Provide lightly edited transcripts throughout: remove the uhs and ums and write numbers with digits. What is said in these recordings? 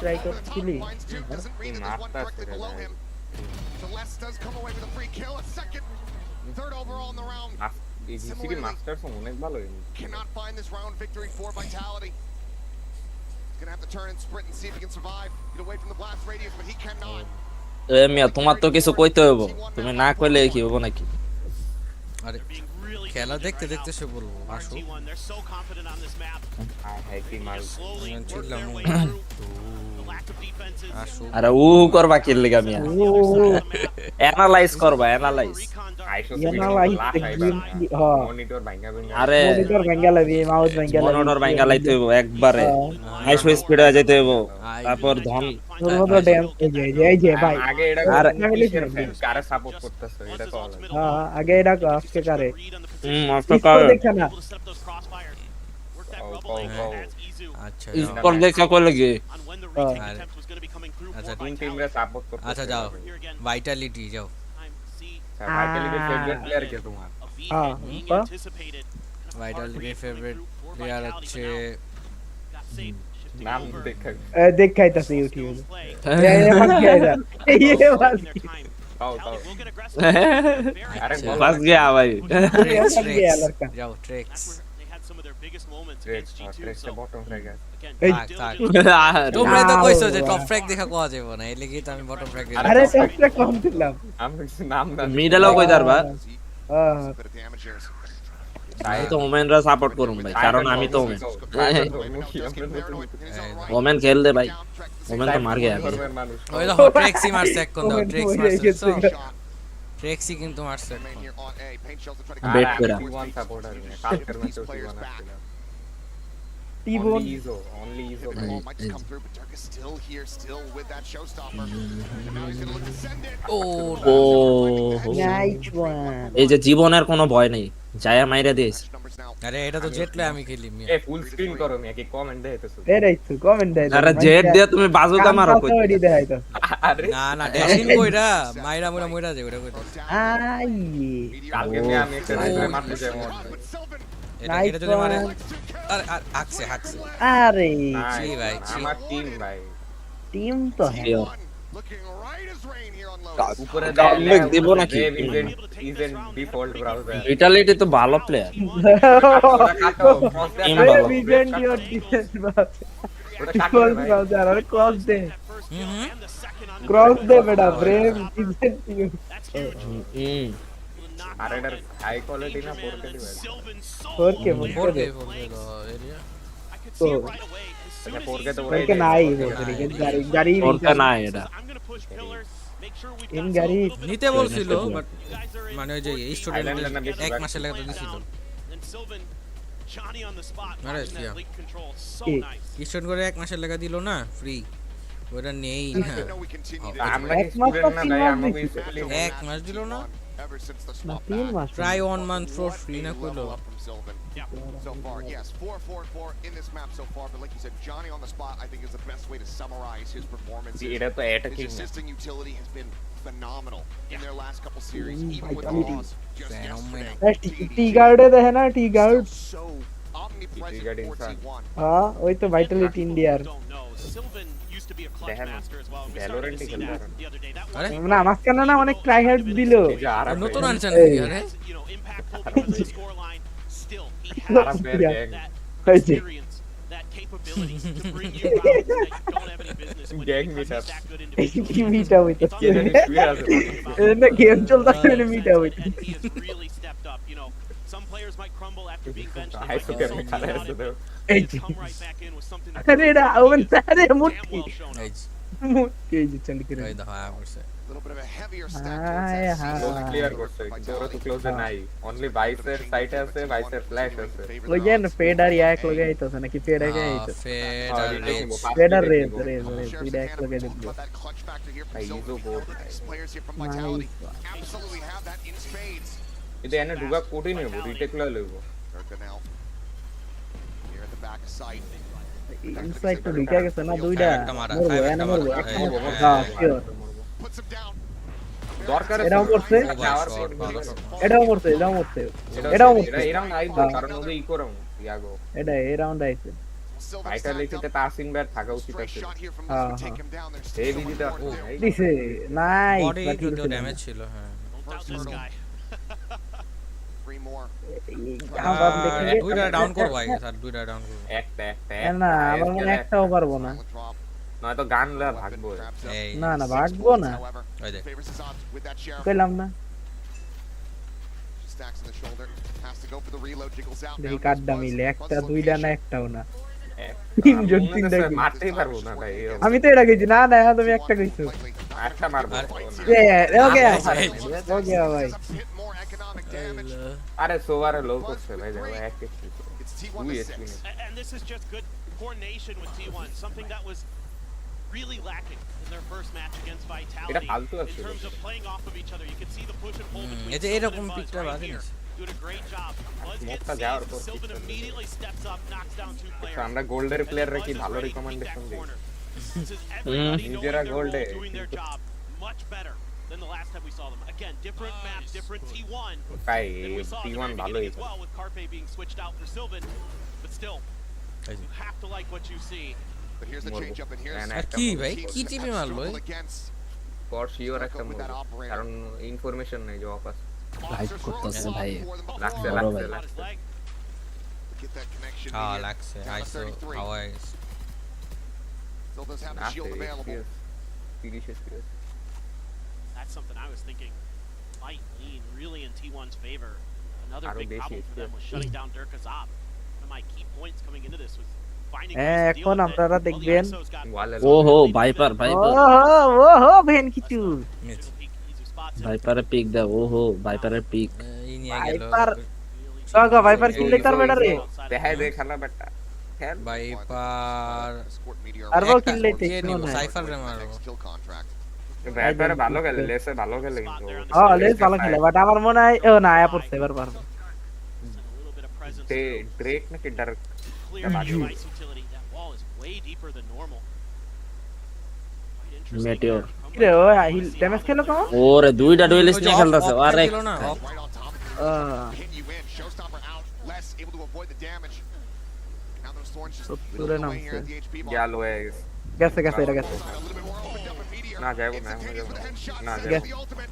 Try করছিলি city masters অনেক ভালো cannot find this round victory for Vitality. He's gonna have to turn and sprint and see if he can survive. Get away from the blast radius, but he cannot. মিয়া তোমার তো কিছু কইতে হইব, তুমি না কইলে কি হইব নাকি? আরে খেলা দেখতে দেখতে সে বলবো আসো আরে ও করবা কি লাগা মিয়া? অ্যানালাইজ করবা, অ্যানালাইজ। আরে মনিটর ভাঙা লাগবে, মাউস ভাঙা লাগবে, মনিটর ভাঙা লাইতে হইব একবারে, হাইস স্পিড হয়ে যাইতে হইব, তারপর ধন সর্বদা ড্যাম এই যে ভাই আগে এটা কারে সাপোর্ট করতেছে এটা তো হ্যাঁ আগে এটা আজকে কারে আজকে কারে দেখছ না আচ্ছা স্কোর দেখা কই লাগে? আচ্ছা তিন টিমরে সাপোর্ট করতে। আচ্ছা যাও ভাইটালিটি যাও। ভাইটালিটির ফেভারিট প্লেয়ার কে তোমার? হ্যাঁ ভাইটালিটির ফেভারিট প্লেয়ার হচ্ছে নাম দেখাইতাছে ইউটিউবে ये बात তাও আরে ফাস গয়া ভাই। যাও ট্রেক্স ট্রেক্স বটম ফ্র্যাগ থাক তোমরা তো কইছো যে টপ ফ্র্যাগ দেখা কোয়া যাবে না, এই লাগি তো আমি বটম ফ্র্যাগ দিলাম। আরে সবটা কম দিলাম আমি নাম না মিডলও কই দারবা? হ্যাঁ আমি তো ওমেনরা সাপোর্ট করুম ভাই, কারণ আমি তো ওমেন খেল দে ভাই, ওমেন তো মার গয়া। ওই দেখো ট্রেক্সি মারছে এক কোন দাও, ট্রেক্স মারছে ট্রেক্সি কিন্তু মারছে বেট করা সাপোর্টার কালকের ম্যাচে টিবোন only Izo might just come through, but Dirk is still here, still with that showstopper. And now he's gonna look to send it. ও নাইস ওয়ান এই যে জীবনের কোনো ভয় নেই, জায়া মাইরা দিস। Numbers now. আরে এটা তো জেটলে আমি খেলি মিয়া। এ ফুল স্ক্রিন করো মি কি কমেন্ট দেইতেছো? এরাই তো কমেন্ট দেয় আরে জেড দিয়ে তুমি বাজুকা মারো কই? ওইডি দেখাইতো আরে না না ড্যাশিং কইরা মাইরা মইরা যায় ওটা কইতো। আই কালকে আমি একটা রাইডে মারতে যাই মত এটা যদি মারে আর হাকছে আরে জি ভাই জি আমার টিম ভাই টিম তো হ্যাঁ Looking right as rain here on low. উপরে কামব্যাক দিব নাকি? ইজেন্ট ডিফল্ট ব্রাউজার ভিটালিটি তো ভালো প্লেয়ার, টিম আরে ভালো। বিজেন্ট ইওর ডিফেন্স বাস ওটা ক্রস কাটবে ভাই ব্রাউজার আরে ক্রস দে হুম ক্রস দে বেটা ব্রেভ বিজেন্ট ইওর আর এটার হাই কোয়ালিটি না 4K ডিভাইস ফোর কে ফোরকে এরিয়া তো আচ্ছা 4K তো ফোর কে নাই বলতে গাড়ি ওরটা না এটা ইন গাড়ি নিতে বলছিল বাট মানে ওই যে স্টুডেন্ট এক মাসের লাগা তো দিছিল আরে কি স্টুডেন্ট করে এক মাসের লাগা দিল না ফ্রি, ওটা নেই না I know we continue আমরা এক মাস স্টুডেন্ট না তো ভাই তিন আমরা মাস বেসিক্যালি এক মাস দিল না ever since the না swap 3 মাস ট্রাই 1 মান্থ ফর ফ্রি না কইলো। level up from Sylvan. So far, yes, 4-4-4 in this map so far, but like you said, Johnny on the spot I think is the best way to summarize his performance. এটা তো His attacking না assisting utility has been phenomenal in their last couple series, even with the Vitality. loss just Phenomenal. yesterday. T guard है ना T guard So omnipresent T-guard for inside. T1. हां ওই তো Vitality ইন্ডিয়ার Valorant খেলতে আরে না মাঝখানে না অনেক ট্রাই হার্ড দিল যে আরাম নতুন আনছেন নাকি? আরে আরাম প্লেয়ার গ্যাং ওই যে গ্যাং মিটআপ কি মিটা হইতো কে জানি শুয়ে আছে না গেম চলতেছে না মিটা হইতো হাই সুকে আমি খারাপ আছে তো এই যে আরে এটা ওমন আরে মুটকি এই যে, মুটকি এই যে চল করে ওই দেখো আয়া করছে A little bit of a heavier stack Hi, towards hi. Close clear করছে কিন্তু ওরা তো ক্লোজে নাই অনলি বাইসের সাইটে আছে বাইসের ফ্ল্যাশ আছে ওই যে ফেডার এক লগে আইতো নাকি ফেডার কে আইতো ফেডার রেজ ফেডার রেজ ফেডার এক লগে দিল that clutch factor here from Hey, Sylvan. Izo board. These players here from Vitality absolutely have that in spades. এটা এনে ঢুকা কোটি নেব রিটেক লয় লইব Durka now here at the back of sight. Inside তো ঢুকে গেছে না দুইটা একটা মারা, মরবো একটা এনা মারা। মরবো হ্যাঁ, হ্যাঁ শিওর Puts him down. দরকার এটাও করছে যাওয়ার পর এটাও মরছে এরাউন্ড আইবো কারণ ওদের ই করম ইয়াগো এটা এই রাউন্ড আইছে Silva ভাইটালিটিতে তাসিন ব্যাট থাকা উচিত straight আছে shot here from this would take him down. There's এই still বিজিতে more আছে to ভাই দিছে নাইস বডি তো ড্যামেজ ছিল হ্যাঁ Don't doubt First this hurdle. guy. 3 more. আবার দেখি যে দুইটা ডাউন করব আগে স্যার দুইটা ডাউন করব একটা না আমার মনে একটাও পারবো না Silent drop. নয়তো গান লয়া ভাগবো Grabs up. এই না না 6 ভাগবো bullets, না however. ওই দেখ Favors his odds with that sheriff. কইলাম না Stacks on the shoulder. Has to go for the reload. Jiggles out. দেখি Now কাড্ডা Buzz. মিলে Buzz একটা দুইটা না একটাও না তিনজন তিনজন তিনটা কি? মারতেই পারবো না ভাই আমি তো এটা কইছি না না তুমি একটা কইছো একটা মারবো ওকে আর- ওকে ভাই আরে সোভারে লো করছে ভাই দেখো এক এক It's T1 দুই to SP 6. And this is just good coordination with T1, something that was really lacking in their first match against Vitality. এটা ফালতু In আছে terms of playing off of each other, you can see the push and pull between এই যে Sylvan এরকম and Buzz পিকটা right বাজে here. নিছে Doing a great job. Buzz gets স্মোকটা যাওয়ার seized, পর Sylvan পিকটা immediately steps up, knocks down 2 players. তো আমরা গোল্ডের প্লেয়াররা And কি Buzz is ভালো ready to pick recommendation that দিই corner. This is everybody knowing নিজেরা their গোল্ডে role, doing their job much better than the last time we saw them. Again, different map, different T1. তাই than we saw in the টি1 very ভালোই beginning as well, with Carpe being switched out for Sylvan. But still, you have to like what you see. But here's the change up, and here's And আর কি ভাই কি টিপি মারলো এই? against for sure একটা move কারণ information নেই যে অফার Officers করতেছে roll ভাই। for them before. লাগছে বড় লাগছে ভাই। Got his লাগছে leg. Get that connection হ্যাঁ here. লাগছে Down to আইসো 33. হাওয়াই Still does have the আছে shield available. 30 experience That's something I was thinking might lean really in T1's favor. Another Aro big beshi problem for them was shutting down Dirk Azab. One of my key points coming into this was finding ways to deal এখন with it. আপনারা Well, the দেখবেন ISO's got ওয়ালে ওহো Viper Viper ওহো ভেন কিছু miss peek easy spots in. ভাইপারের peek দাও ওহো ভাইপারের পিক এই নিয়ে গেল ভাইপার লগা ভাইপার কিনলে তার বেটা রে দেখাই দে খেলা বেটা খেল ভাইপার Escort meteor. আরবো একটা কিনলে দিয়ে ঠিক নিব না সাইফার রে মারবো Next kill contract. ব্যাপারে ভালো খেলে লেসে ভালো খেলে কিন্তু হ্যাঁ লেস ভালো খেলে বাট আমার মনে হয় ও না আয়া পড়ছে এবার পারবো And a little bit of presence তে to ড্রেক নাকি dark clear the device utility. That wall is way deeper than normal. Quite interesting Meteor. there. কি রে ও হিল ড্যামেজ খেলো কেমন ওরে দুইটা ডুয়েলিস্ট নিয়ে খেলতেছে আরে ছিল না off Right on top of it. Hit you in. Showstopper out. Less able to avoid the damage. Now those thorns just whittling away here at the HP bar. গেল হয়ে গেছে গেছে গেছে এটা গেছে A little bit more opened up in meteor. না যাইবো না Instantaneous with a headshot. না Sends যাইবো the ultimate.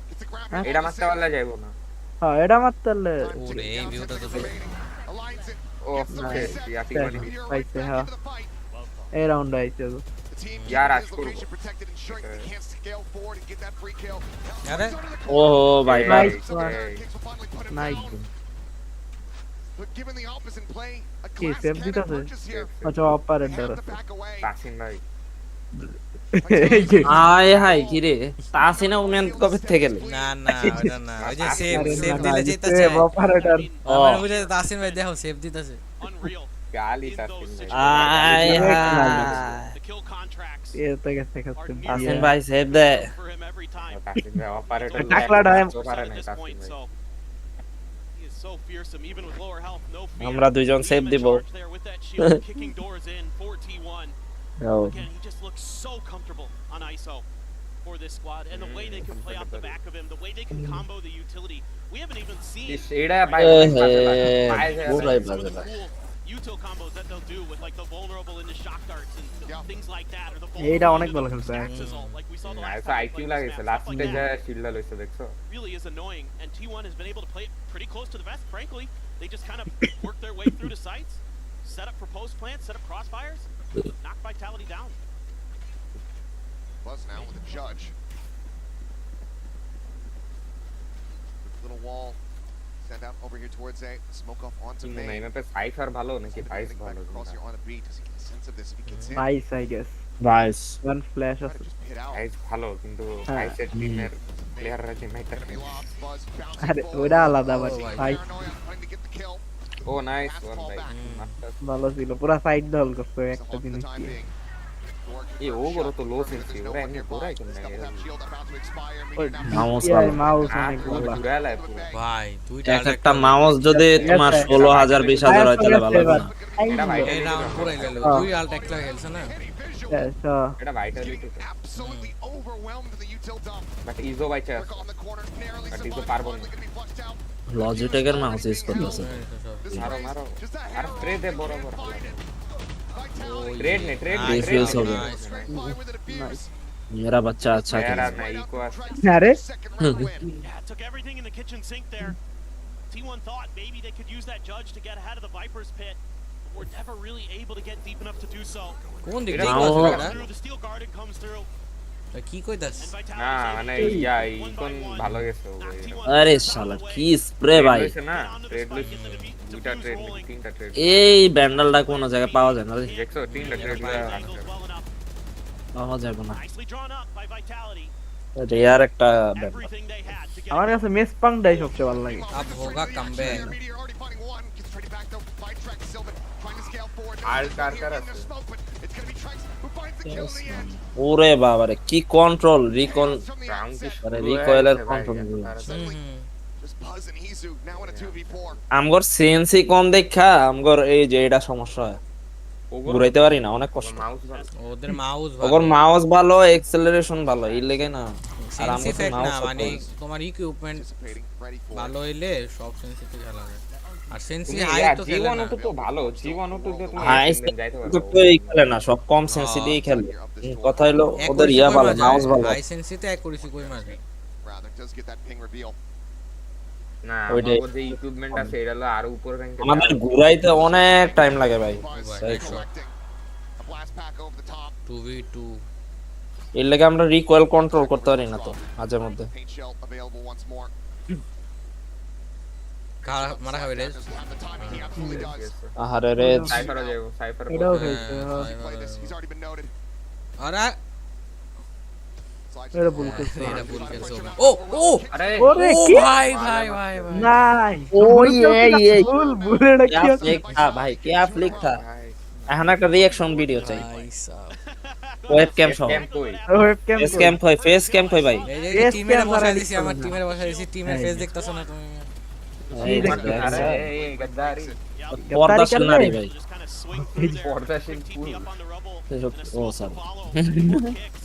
Gets the grab. হ্যাঁ? এটা মারতে পারলে যাইবো না হ্যাঁ এটা মারতালে ওরে এই ভিউটা তো Aligns it. ও Gets the ওকে reset. ইয়াটি Okay. মানে Meteor right পাইছে back হ্যাঁ into the fight. এই রাউন্ড আইছে The team Yeah, keeping that's his cool. location protected, ensuring they can't scale forward and get that free kill. আরে ওহো viper Nice one. Kicks will finally put him nice down. But given the opposite play, a কি glass save cannon দিতাছে purchase here. আচ্ছা operator They have আছে to back away. Tasin ভাই এই যে আয় high কি রে তাসিনা উমেন কবে থেকে গেলে না না ওটা না ওই যে সেভ আরে সেভ না, দিলে না, যেতেছে সেভ অপারেটর ও আমার বুঝে তাসিন ভাই দেখো সেভ দিতেছে Unreal. গালি In তাসিন those ভাই আয় হাই The kill contracts এ তো গেছে খাচ্ছে তাসিন ভাই সেভ দে for him every time. Tasin ভাই অপারেটর টাকলাটা পারে না At this তাসিন point, ভাই so he is so fearsome, even with lower health, no fear. আমরা দুইজন Leading save the দিব। charge there with that shield, kicking doors in for T1. O Again, he just looks so comfortable on ISO for this squad, and the way they can play off the back of him, the way they can combo the utility. We haven't even seen এটা ভাই পুরাই some of বাজে the ভাই cool util combos that they'll do with like the vulnerable into shock darts and things like that, or the এইটা vulnerable অনেক into ভালো খেলছে Axis ult, like we saw the last nice time we IQ played this লাগেছে map, stuff লাস্টে like যা that. শিল্ডা লইছে দেখছো Really is annoying, and T1 has been able to play it pretty close to the vest. Frankly, they just kind of work their way through the sites, set up for post plants, set up crossfires, knock Vitality down. Buzz now with a judge. Little wall. Send out over here towards A. Smoke off onto কিন্তু main. এই ম্যাপে cipher ভালো নাকি vice Back ভালো across here on a beat. Does he get a sense of this? If he gets in, nice I guess vice one flash try আছে to just hit out. Vice ভালো কিন্তু হ্যাঁ। ভাইসের টিমের প্লেয়াররা যে mightier Enemy lost. Buzz bouncing আরে forward. ওইটা আলাদা বাট ভাই। ভাই Paranoia, trying to get the kill. ও নাইস ওয়ান ভাই মাস্টার ভালো ছিল পুরা সাইড দল করছে So একটা on for the জিনিস time দিয়ে being. Dork এ ও first বড় shot তো লো confirmed, সেন্সি there's no ওরা one এমনি nearby. পুরাই কেন This double tap shield about to expire. ওই Meteor now মাউস ইয়ার ভালো মাউস আর অনেক পুরো ভালো ঘুরালায় পুরো ভাই দুইটা এক একটা মাউস যদি তোমার 16,000 20,000 হয় তাহলে ভালো হবে না এটা ভাই এই রাউন্ড পুরো গেল দুই আল্ট একলা খেলছে না এটা Vitality absolutely overwhelmed in the util dump. But ইজো বাইচা Work on the corner, narrowly But he's a survived, parbo. finally gonna be flushed out. লজিটেকের মাউস ইউজ করতেছে This মারো race, মারো just a আর hair স্প্রে দে off, বড় can't বড় find it. ट्रेड ने ट्रेड Defuse हो गया। मेरा बच्चा अच्छा यार खेला। ना इको अरे Yeah, it took everything in the kitchen sink there. T1 thought maybe they could use that judge to get ahead of the Viper's pit, but were never really able to get deep enough to do so. কোন দিক এটা থেকে mouse আসলে বালা। এটা? The steel garden comes through, তা কি কইতাছ and Vitality না is able মানে to yeah one by ইকন one ভালো গেছে knock T1 আরে out of শালা the way. কি স্প্রে ভাই। হইছে না Get onto the trade spike, লুইস get the defuse দুইটা ট্রেড rolling. তিনটা ট্রেড এই ব্যান্ডেলটা কোনো জায়গায় পাওয়া যায় না রে। দেখছো তিনটা ট্রেড Angles well enough. পাওয়া যাবে না। Nicely drawn up by Vitality. Rare একটা Bandel. Everything they had to get আমার কাছে মেস পাংটাই সবচেয়ে ভালো লাগে अब होगा comeback Meteor already finding one. Gets traded back though by Trex. Sylvan trying to scale forward. Al Carter In আছে। their smoke, but it's gonna be Trex who finds the kill in the end. ওরে বাবারে কি control recoil From the round কি outset, মানে শুরু রিকয়েলের হয়েছে ভাই, control suddenly just Buzz and Hizu now in a 2v4. আমগর সিএনসি কম দেখা আমগর এই যে এটা সমস্যা হয় ঘুরাইতে পারি না অনেক কষ্ট মাউস ভালো ওদের মাউস ওগর মাউস ভালো এক্সেলারেশন ভালো এই লেগে না আর সেন্সি আমগর ফ্যাক্ট না মাউস মানে তোমার ইকুইপমেন্ট Anticipating, ready for ভালো it. হইলে সব সেন্সিতে খেলা যায় আর সেন্সি তুমি হাই ইয়া তো খেলে না জীবন তো ভালো জীবন তো তুমি হাই যাইতে তো পারো কেউই খেলে না সব কম সেন্সি দিয়ে খেলে কথা হলো ওদের ইয়া ভালো মাউস ভালো হাই সেন্সিতে এক করেছি কই মাঝে Rather does get that ping reveal. না ওইটাই। আমার যে ইকুইপমেন্ট আছে এটা হলো আরো উপর র্যাঙ্কে আমাদের ঘুরাইতে অনেক টাইম লাগে ভাই Buzz Right. collecting. A blast pack over the top. 2v2 এর লেগে আমরা রিকয়েল কন্ট্রোল করতে পারি না তো মাঝে মধ্যে Paint shell available once more. মারা খাবে রে Doesn't have the timing, he absolutely does. আহারে রে সাইফার যাবো সাইফার এটাও হ্যাঁ, হয়েছে Play this, he's already been noted. আরে Slides এটা to ভুল the করছে এটা ভুল খেলছো ও ও আরে ওরে ও কি ভাই ভাই ভাই ভাই নাই ও ये ভুল ভুল এটা কি क्या আছে? फ्लिक था भाई क्या फ्लिक था এখন একটা রিঅ্যাকশন ভিডিও চাই ভাই সাব ওয়েব ক্যাম সহ ক্যাম্প কই ওয়েবক্যাম ফেস ক্যাম কই ফেস ক্যাম কই ভাই এই যে Face টিমের cam বসাই করা দিছি দিতে আমার হবে না। টিমের বসাই দিছি টিমের এই ফেস যে। দেখতাছো না তুমি এই দেখতে দেখতে আরে আছে। এই গদ্দারি পর্দাশীল নারী ভাই Just kind of swing through there. পর্দাশীল TP full up on the rubble. এসব ও Smoke sir will follow. More kicks.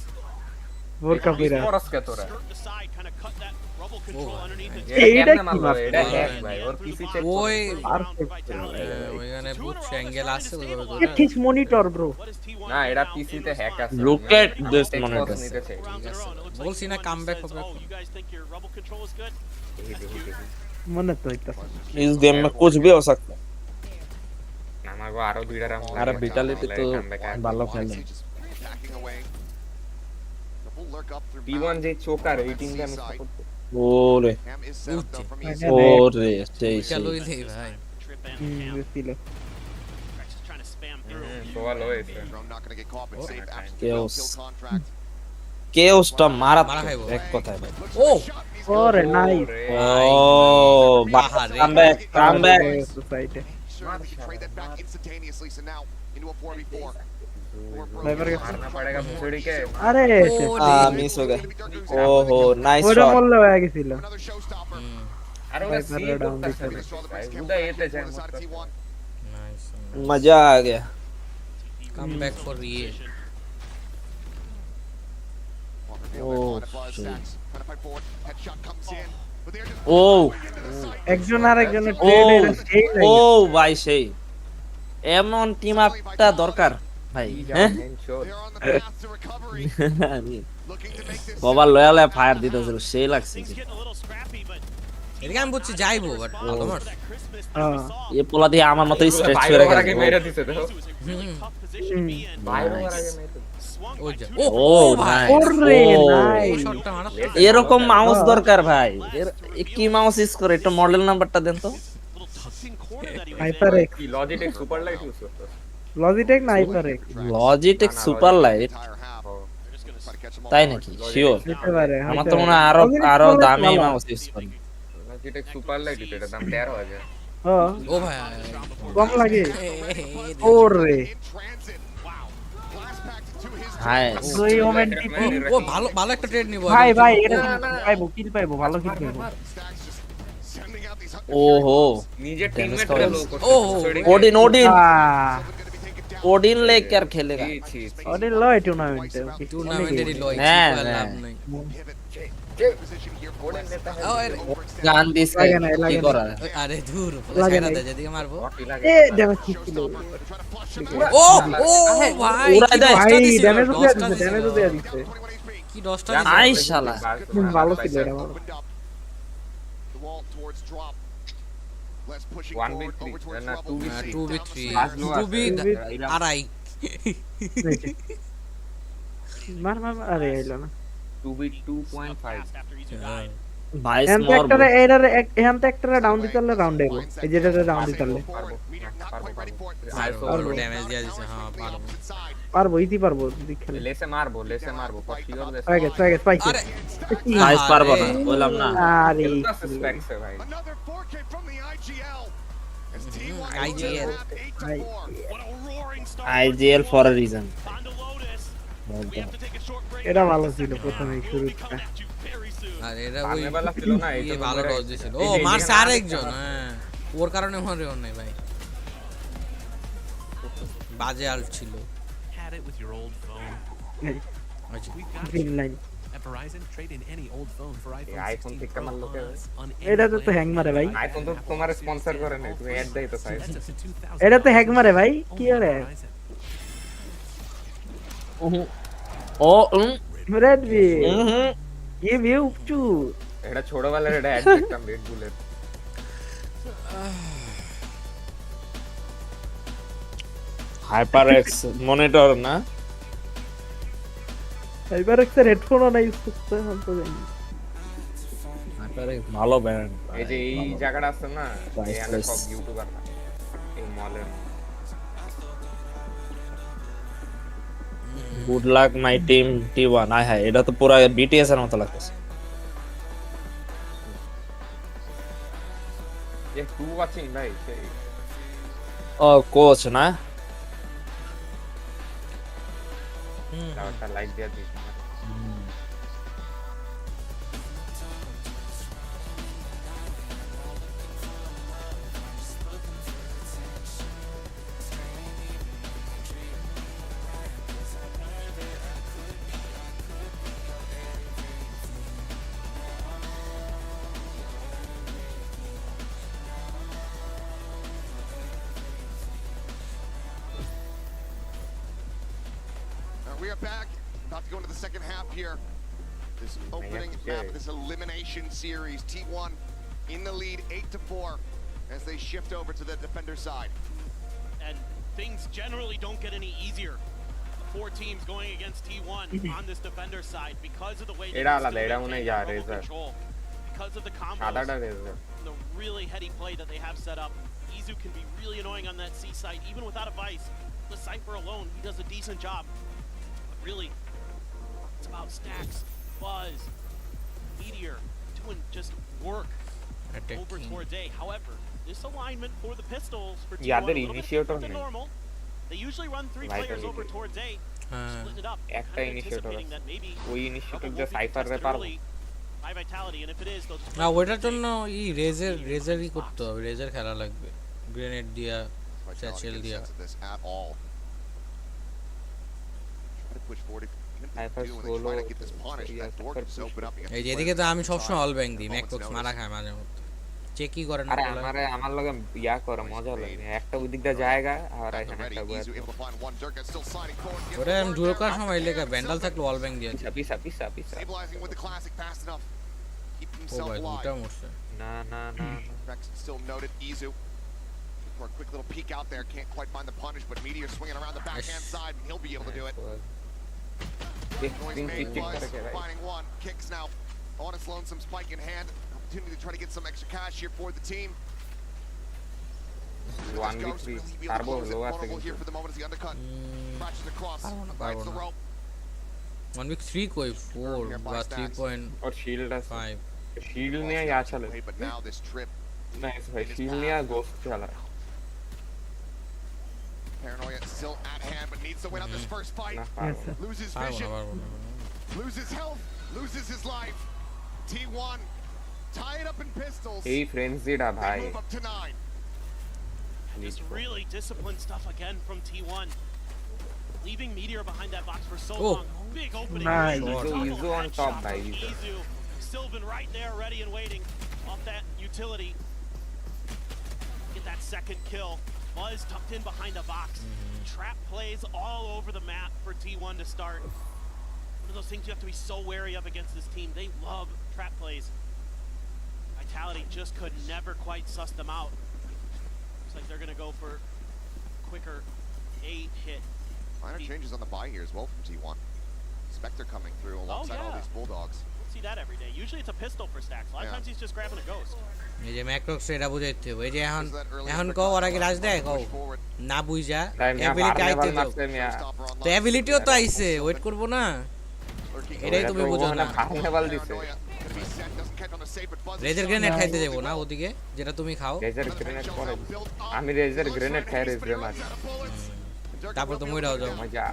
বোরকা পইরা পরস কে তোরা Skirt the side, kind of cut that rubble control underneath it. এইটা এটা কি মারলো মারছে? এটা হ্যাক ভাই ওর পিসি চেক ওই Perfect. ওইখানে বুট অ্যাঙ্গেল আছে ওইভাবে করে it is monitor bro What is T1 না এটা now পিসিতে able to হ্যাক score? আছে Look at this Text monitor. box নিতেছে। Rounds in a row, and it looks like বলছি না T1 comeback just হবে says, এখন। "Oh, you guys think your rubble control is good?" মনে তো হইতাছে इस गेम में कुछ भी हो सकता है আমাগো আরো দুইটা রাউন্ড আরে vitality তো ভালো খেলে Just backing away. The full lurk up through T1 যে চোকার এই Let's টিমটা see মিস side. করতে ওরে Cam is set up though from East. ওরে সেই চলো সেই ইলে ভাই Trip and hmm Cam. বুঝছিল Rex is trying to spam through. সোয়াল হয়েছে Drone not gonna get caught, but safe. Absolutely no Chaos. kill contract. কেওসটা মারা মারাত্মক খাইবো। এক কথায় ভাই ও ওরে নাইস ও কাম ব্যাক সাইটে Sure, we can trade that back instantaneously. So now into a 4v4. Sniper के- मारना पड़ेगा मुसड़ी के আরে মিস হয়ে গেল ওহো নাইস ওটা শট মরলে হয়ে গেছিল Another showstopper. अरे वो Sniper सी down করতে দিতে Destroy the भाई base camp. उदा येते जाए On the side of T1. Nice मजा आ गया কাম ব্যাক ফর রিয়ে Walker Vale Oh, on a buzz, shit. Sacks trying to fight forward. Headshot comes in. But they're just ও একজন আর একজনের ও ট্রেড এটা সেই ও লাগে ভাই সেই এমন টিম আপটা দরকার ভাই হ্যাঁ headshot they're on the path to recovery. Looking to make this বাবা লয়ালে ফায়ার দিতেছিল সেই লাগছে Things getting a little scrappy, but এদিকে আমি বুঝছি যাইবো বাট তোমার that crispness that হ্যাঁ। we saw. এ পোলা দিয়ে আমার মতো স্ট্রেচ भाई করে और आगे গেছে मेरे दिसे It देखो was a really tough position to be in. भाई और आगे मेरे Swung ও by যা two ও ও ভাই ভাই ওরে ও। নাই এই শটটা মারা এরকম মাউস দরকার ভাই কি মাউস ইউজ করে একটু মডেল নাম্বারটা দেন তো little tucked in corner that he was in. Hyper x की लॉजिटेक सुपर लाइट यूज करते লজিটেক না hyper x Logitech super light entire half. हो They're just gonna Try to catch them all তাই guard. নাকি sure দিতে পারে আমার তো মনে হয় আরো আরো দামি মাউস ইউজ করে लॉजिटेक सुपर लाइट এটা দাম 13000 হ্যাঁ ও ভাই কম লাগে ও ওরে In transit. Wow. Blast pack to his হাই দুই মোমেন্ট টিপি ভালো ভালো একটা ট্রেড নিব ভাই ভাই এটা পাইবো কিল পাইবো ভালো কিল পাইবো Stacks just sending out these ওহো নিজে টিমমেট Damage লো ও, Odin Odin ah, gonna be taken down. Odin ले क्या खेलेगा ছি ছি ছি অনেক লয় টুর্নামেন্টে টুর্নামেন্টেরই লয় হ্যাঁ, কি হ্যাঁ। লাভ নাই ও আরে গান দিস লাগে না, কি লাগে না। করা আরে ধুর লাগে সাইরা নাই। দে যেদিকে মারবো বটি লাগে এ ড্যামেজ ঠিক ছিল ও ও ভাই উড়াই কি দেয়। দশটা ভাই দিছিল, ড্যামেজ দশটা দিছে দিছিল। ড্যামেজ দিয়ে দিছে কি দশটা জান, দিছিল? আই শালা। ভালো ছিল এটা ভালো The wall towards drop. Less pushing 1v3 forward over towards না rubble. 2v3 2v3 Fazlo আছে। 2v আড়াই মার মার মার, আরে আইলো না 2v2.5 after Izu died. ভাই এখান থেকে স্মর একটা এরার এখান থেকে একটা রাউন্ড দিতে পারলে রাউন্ড এগো এই যেটা রাউন্ড দিতে পারলে পারবো ড্যামেজ দিয়া দিছে হ্যাঁ পারবো পারবো ইতি পারবো যদি খেলে লেসে মারবো ফর শিওর লেসে হয়ে গেছে পাইছে আরে গাইস পারবো না বললাম না আরে স্পেক্স है भाई Another 4K from the IGL. As T1 IGL. have 8 to 4. What a roaring start. IGL for a reason Fondo Lotus. We have to take a short break. এটা ভালো ছিল প্রথমে We'll be শুরুতে coming at you very soon. আর এরা ওই সামনে বেলা ছিল না, এই তো ইয়ে ভালো তোমরা- ডজ দিছিল ও এই যে মারছে এখানে আরেকজন হ্যাঁ ওর কারণে মরে ওর নাই ভাই বাজে আল্ট ছিল Had it with your old phone. আচ্ছা We've got green you. Line At Verizon, trade in any old phone for iPhone iPhone 16 থেকে Pro আমার লোকে- on us on any এটা তো plan. হ্যাং মারে ভাই আইফোন তো তোমার স্পন্সর করে নাই, তুমি অ্যাড দেই তো চাই That's up to $2,000 এটা তো হ্যাক মারে ভাই কি only on আরে Verizon. ও রেড বি গিভ ইউ টু এটা ছোটবেলার এটা অ্যাড দেখতাম রেড বুলের হাইপার এক্স মনিটর না এবার একটা হেডফোনও নাই ইউজ করতে আমি তো জানি হাইপার এক্স ভালো ব্র্যান্ড এই যে এই জায়গাটা আছে না Priceless. এখানে সব ইউটিউবার না এই মলের গুড লাক মাই টিম টি1 আয় হায় এটা তো পুরো বিটিএস এর মতো লাগতেছে এ টু ওয়াচিং ভাই সেই ও কোচ না একটা লাইক দিয়া দিই We are back. About to go into the second half here. This opening map, this elimination series. T1 in the lead, 8-4, as they shift over to the defender side. And things generally don't get any easier. Four teams going against T1 on this defender side because of the way এটা they আলাদা, still এটা মনে হয় maintain যা, their mobile Razer. control. Because of the combos, সাদাটা রেজার the really heady play that they have set up. Izu can be really annoying on that C site, even without a vice. The Cypher alone, he does a decent job. But really, it's about Stacks, Buzz, Meteor, doing just work over towards A. However, this alignment for the pistols for T1 Yeah, a they're little bit initiator different than নেই। normal. They usually run three Vital players over lead. towards A, হ্যাঁ splitting it up, একটা kind of initiator anticipating আছে। that maybe ওই initiative trouble যে will be সাইফারে contested পারবো early by Vitality, and if it is, they'll just না run ওইটার towards A. জন্য ই রেজারই করতে হবে রেজার খেলা লাগবে গ্রেনেড দিয়া Vitality Satchel getting দিয়া sense of this at all. Try to push forward. Even if Cypher they do, when they solo, try to get this punished, yeah, that door Cypher can push open up. You got এই two যেদিকে players তো আমি on সবসময় side. All ব্যাং দিই Moment's ম্যাকবক্স notice. মারা খায় মাঝে মধ্যে চেকই করে না আরে বলে। আমার লগে ইয়া করে মজা লাগে একটা ওই দিক দিয়ে জায়গা আর Back to এখানে ready. একটা Izu able to find one. Durka still sliding forward. Gets ওরে the আমি word ঢুকে there. করার সময় Up লেখা again. ব্যান্ডাল থাকলে অল ব্যাং দিয়ে পিসা Stabilizing with the classic fast enough. Keep O himself ভাই দুটা alive. মরছে না না না Rex still noted. Izu for a quick little peek out there. Can't quite find the punish, but Meteor swinging around the backhand side. And he'll be able to do it. Noise made was finding one. Kicks now. Honest lonesome spike in hand. Opportunity to try to get some extra cash here for the team. 1v3 turbo low আছে Vulnerable here কিন্তু for the moment as the undercut. Crashes across. পারবো না, Finds পারবো the না। rope. 1v3 কই 4 বা 3.5 और shield আছে शील्ड নিয়ে ইয়া চলে Away, but now this trip. Nice ভাই शील्ड নিয়ে গোস্ট চলা Paranoia still at hand, but needs to win out this first fight. না Yes, sir. Loses পারবো না vision, পারবো না loses health, loses his life. T1 tie it up in pistols. এই ফ্রেন্সিডা ভাই They move up to 9. Just really disciplined stuff again from T1. leaving Meteor behind that box for so Oh. long. Big opening. Nice. Izu on top, bhai. Izu. Sylvan right there, ready and waiting off that utility. Get that second kill. Buzz tucked in behind the box. Trap plays all over the map for T1 to start. One of those things you have to be so wary of against this team. They love trap plays. Vitality just could never quite suss them out. Looks like they're going to go for quicker A hit. Minor changes on the buy here as well from T1. Spectre coming through alongside all yeah. these Bulldogs. Don't see that every day. Usually it's a pistol for stacks. A lot of times he's just grabbing a ghost. এই যে ম্যাক্রোক্স এটা বুঝাইতে হবে এই যে এখন Is that early এখন quick কও ওরা contact কি রাজ দেয় কও push forward? না বুঝা তাই মিয়া অ্যাবিলিটি আইতে কার্নিভাল দাও মারছে মিয়া Showstopper online. তো অ্যাবিলিটিও তো আইছে ওয়েট করব না Lurking এটাই over. তুমি বুঝো না কার্নিভাল দিছে Paranoia. Gonna be set, doesn't catch on the save, but Buzz is রেজের shot. Grenade খাইতে যাবো না ওদিকে যেটা তুমি খাও রেজার গ্রেনেড করে আমি রেজার গ্রেনেড খাই রেজার মারি তারপর তো মইরাও যাও মজা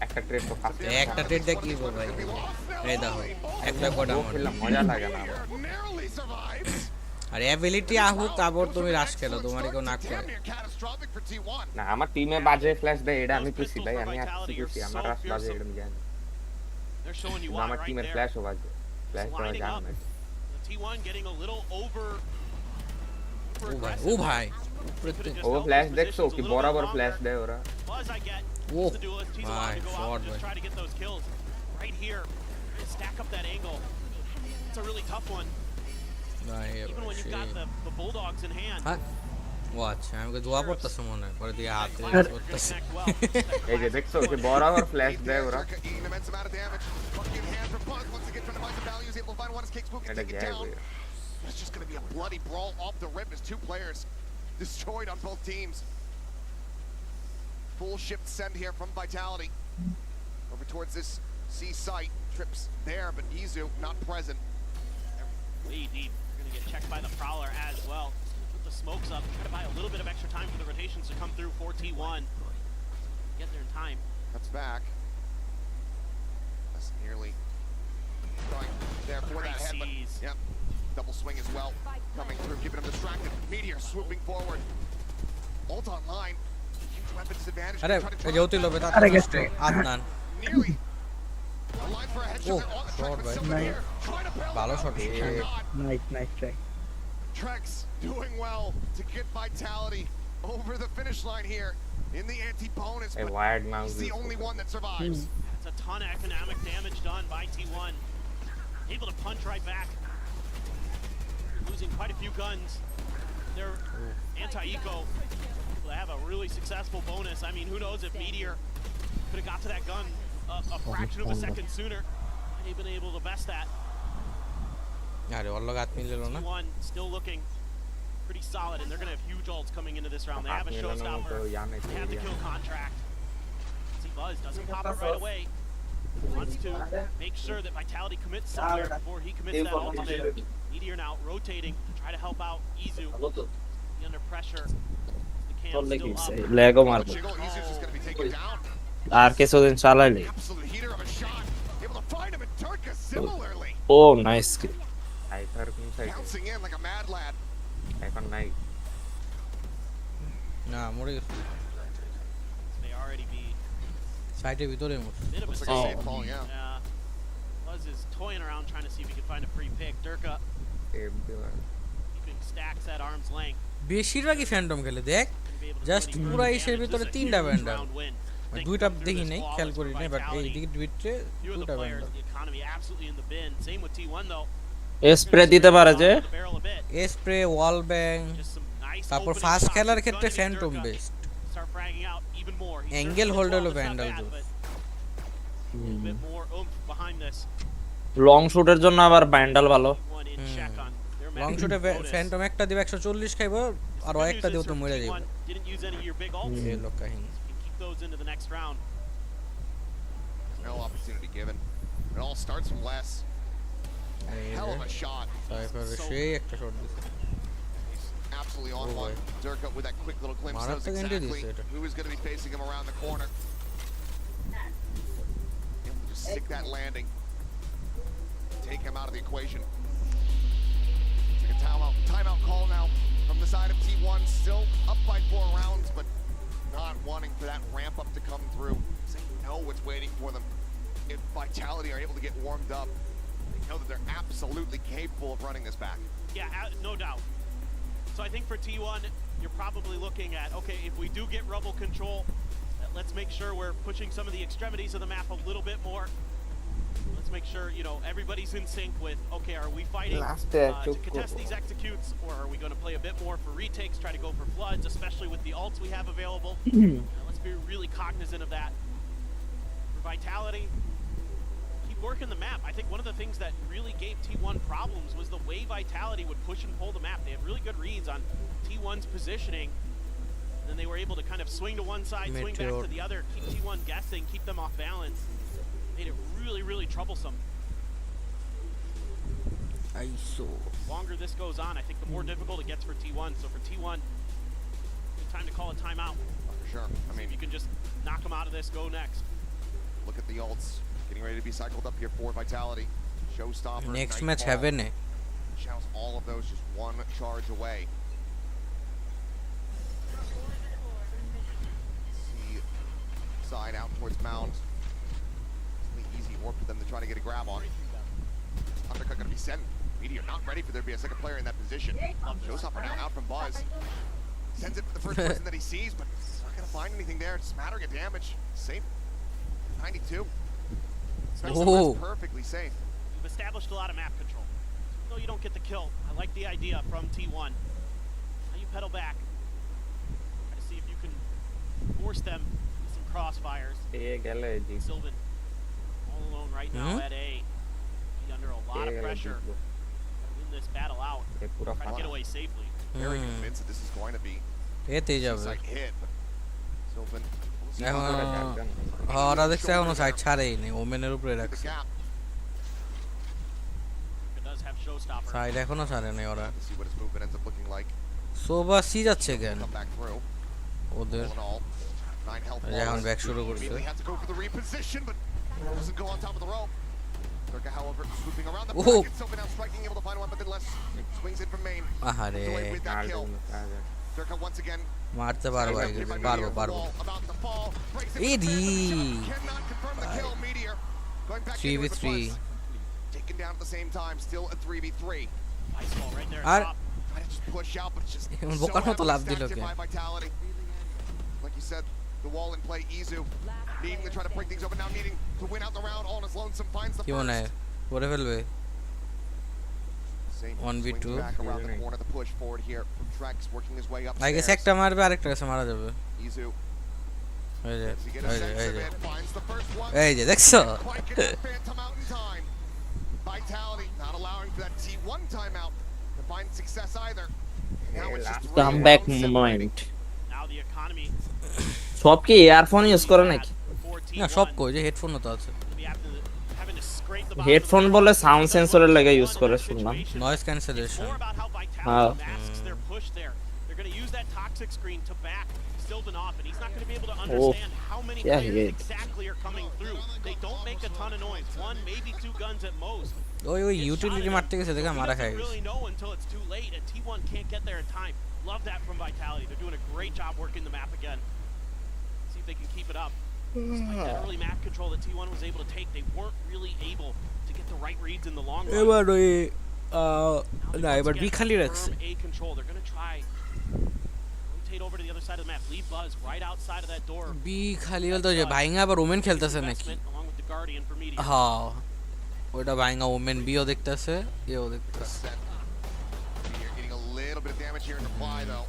একটা ট্রেড তো ফাস্ট একটা ট্রেড দেখ কি গো ভাই এই দেখো একটা কোড আমার খেললাম মজা লাগে না আমার। Narrowly survives. আর অ্যাবিলিটি আহু তারপর তুমি রাশ খেলো তোমার কেউ না করে Damn near catastrophic for T1. না আমার টিমে বাজে ফ্ল্যাশ দেয় এটা আমি খুশি ভাই আমি আসছি খুশি আমার রাশ বাজে এটা আমি জানি They're showing you না why আমার right টিমের there. ফ্ল্যাশও বাজে ফ্ল্যাশ দেওয়া Lining জানো up. না The T1 getting a little over ও ভাই ও ফ্ল্যাশ দেখছো কি বরাবর ফ্ল্যাশ দেয় ওরা Buzz, I get. Oh, He's the duelist. He's allowed my to go out sword, and just boy. try to get those kills. Right here. Stack up that angle. It's a really tough one. ভাই Even when you've got the Bulldogs in hand. হ্যাঁ ও আচ্ছা আমাকে দোয়া পড়তেছে মনে হয় পরে দিয়ে হাত You're gonna করতেছে connect well. এই যে দেখছো কি বরাবর ফ্ল্যাশ দেয় ওরা Zerka eating an immense amount of damage. Fucking hand for Buzz once again trying to find the value. He's able to find one as Cake Spook can এটা take it gag down. It's just gonna be a bloody brawl off the rip as two players destroyed on both teams. Full shift send here from Vitality. Over towards this C site. Trips there, but Izu not present. Way deep. You're gonna get checked by the Prowler as well. Put the smokes up. Try to buy a little bit of extra time for the rotations to come through for T1. Get there in time. Cuts back. That's nearly right there for that head, but Crises. yep. Double swing as well. Coming through, keeping him distracted. Meteor swooping forward. Ult online. Huge weapon disadvantage. আরে Try to এই যে অতি লোভে তার আরে গেছে। Adnan Nearly. Aligned for a headshot Oh, on the short, track, but right? Silver Nice. here. Trying to bail ভালো him shot out. God. Nice try Trex doing well to get Vitality over the finish line here in the anti-bonus, এই but wide mouse he's the only one that survives. That's a ton of economic damage done by T1. Able to punch right back. Losing quite a few guns. They're anti-eco. They have a really successful bonus. I mean, who knows if Meteor could have got to that gun a fraction of a second sooner. They've been able to best that. আরে ওর লগে হাত মিলল না T1 still looking pretty solid, and they're going to have huge ults coming into this round. They have a showstopper. They have the kill contract. See, Buzz doesn't pop it right away. Wants to make sure that Vitality commits somewhere before he commits that ultimate. Meteor now rotating to try to help out Izu. Be under pressure. The cam still up. Lego মারবো Jiggle, Izu's just gonna be taken down. আর কিছুদিন চালাইলে Absolute heater of a shot. Able to find him, and Turka similarly ও nice kill Cypher কোন side bouncing in like a mad lad. এখন নাই না মরে গেছে May already be সাইটের ভিতরে মোর a bit of a Looks like a save. safe call, yeah. Buzz is toying around trying to see if he can find a free pick. Durka keeping stacks at arm's length. বেশিরভাগই Phantom খেলে দেখ Gonna be able to Just do any পুরা damage. ইসের ভিতরে This is a তিনটা huge bender round win. They দুইটা come through দেখি this নাই flawless খেয়াল করি নাই বাট এই Vitality. দিকে ভিতরে Few of the দুইটা players, bender the economy absolutely in the bin. Same with T1 though. Spray দিতে পারে যে The barrel a bit. Spray wall bang Just some nice তারপর opening ফাস্ট shots. খেলার Gonna ক্ষেত্রে get Phantom Durka. Best Start fragging out even more. He's Angle certainly hold হলো flawless, not Vandal bad, জোস। but a little bit more oomph behind this. Long শুটের জন্য আবার ব্যান্ডাল ভালো One in check on their long magic শুটে bonus. Phantom একটা দিবে 140 খাইবো আর Good একটা news দিও is তো for মরে T1 যাবে didn't use any of your big ults. এই লোক কাহিনী You can keep those into the next round. No opportunity given. It all starts from less. Hell of a shot. Cipher সেই একটা shot দিছে Absolutely on Oh, one. boy. Durka with that quick little glimpse knows মারাত্মক entry exactly দিছে এটা who is going to be facing him around the corner. Able to just stick that landing. Take him out of the equation. Take a timeout call now from the side of T1. Still up by 4 rounds, but not wanting for that ramp up to come through. They know what's waiting for them. If Vitality are able to get warmed up, they know that they're absolutely capable of running this back. Yeah, no doubt. So I think for T1, you're probably looking at, okay, if we do get rubble control, let's make sure we're pushing some of the extremities of the map a little bit more. Let's make sure, you know, everybody's in sync with, okay, are we fighting to contest these executes, or are we going to play a bit more for retakes, try to go for floods, especially with the ults we have available? Let's be really cognizant of that. For Vitality, keep working the map. I think one of the things that really gave T1 problems was the way Vitality would push and pull the map. They had really good reads on T1's positioning. Then they were able to kind of swing to one side, swing back to the other, keep T1 guessing, keep them off balance. Made it really, really troublesome. ISO. The longer this goes on, I think the more difficult it gets for T1. So for T1, good time to call a timeout. For sure. I mean, if you can just knock them out of this, go next. Look at the ults getting ready to be cycled up here for Vitality. Showstopper. Next match heaven. Channels all of those just one charge away. See side out towards Mound. Easy work for them to try to get a grab on. Undercut gonna be sent. Meteor not ready for there to be a second player in that position. Showstopper now out from Buzz. Sends it for the first person that he sees, but not gonna find anything there. It's smattering of damage. Safe. 92. Oh. Perfectly safe. You've established a lot of map control. No, you don't get the kill. I like the idea from T1. Now you pedal back. Try to see if you can force them with some crossfires. Sylvan all alone right now at A. He's under a lot of pressure. Gotta win this battle out. Try to get away safely. Very convinced that this is going to be যাবে hit. Sylvan. ওরা দেখছে এখনো side ছাড়েই নি ওমেনের উপরে রাখছে side এখনো ছাড়ে নাই ওরা সোবা সি যাচ্ছে কেন ওদের এখন ব্যাক শুরু করছে আহারে মারতে পারবো পারবো এডি 3v3 আর বোকার মতো লাভ দিল কে কি মনে হয় করে ফেলবে 1v2 I guess একটা মারবে আরেকটা কাছে মারা যাবে এই যে দেখছো কামব্যাক মোমেন্ট সব কি ইয়ারফোন ইউজ করে নাকি না সব কই যে হেডফোনও তো আছে হেডফোন বলে সাউন্ড সেন্সরের লাগে ইউজ করে শুনলাম নয়েজ ক্যান্সেলেশন হ্যাঁ Sylvan off, and he's not going to be able to understand how many players exactly are coming through. They don't make a ton of noise. One, maybe two guns at most. ওই utility মারতে গেছে দেখা মারা খায় really know until it's too late, and T1 can't get there in time. Love that from Vitality. They're doing a great job working the map again. See if they can keep it up. Despite that early map control that T1 was able to take, they weren't really able to get the right reads in the long run. এবার ওই না এবার B খালি রাখছে A control. They're going to try over to the other side of the map. Leave Buzz right outside of that door. B খালি হল তো যে ভাইঙ্গা আবার ওমেন খেলতেছে নাকি হ্যাঁ ওটা ভাইঙ্গা ওমেন বিও দেখতেছে এও দেখতেছে You're getting a little bit of damage here in reply though.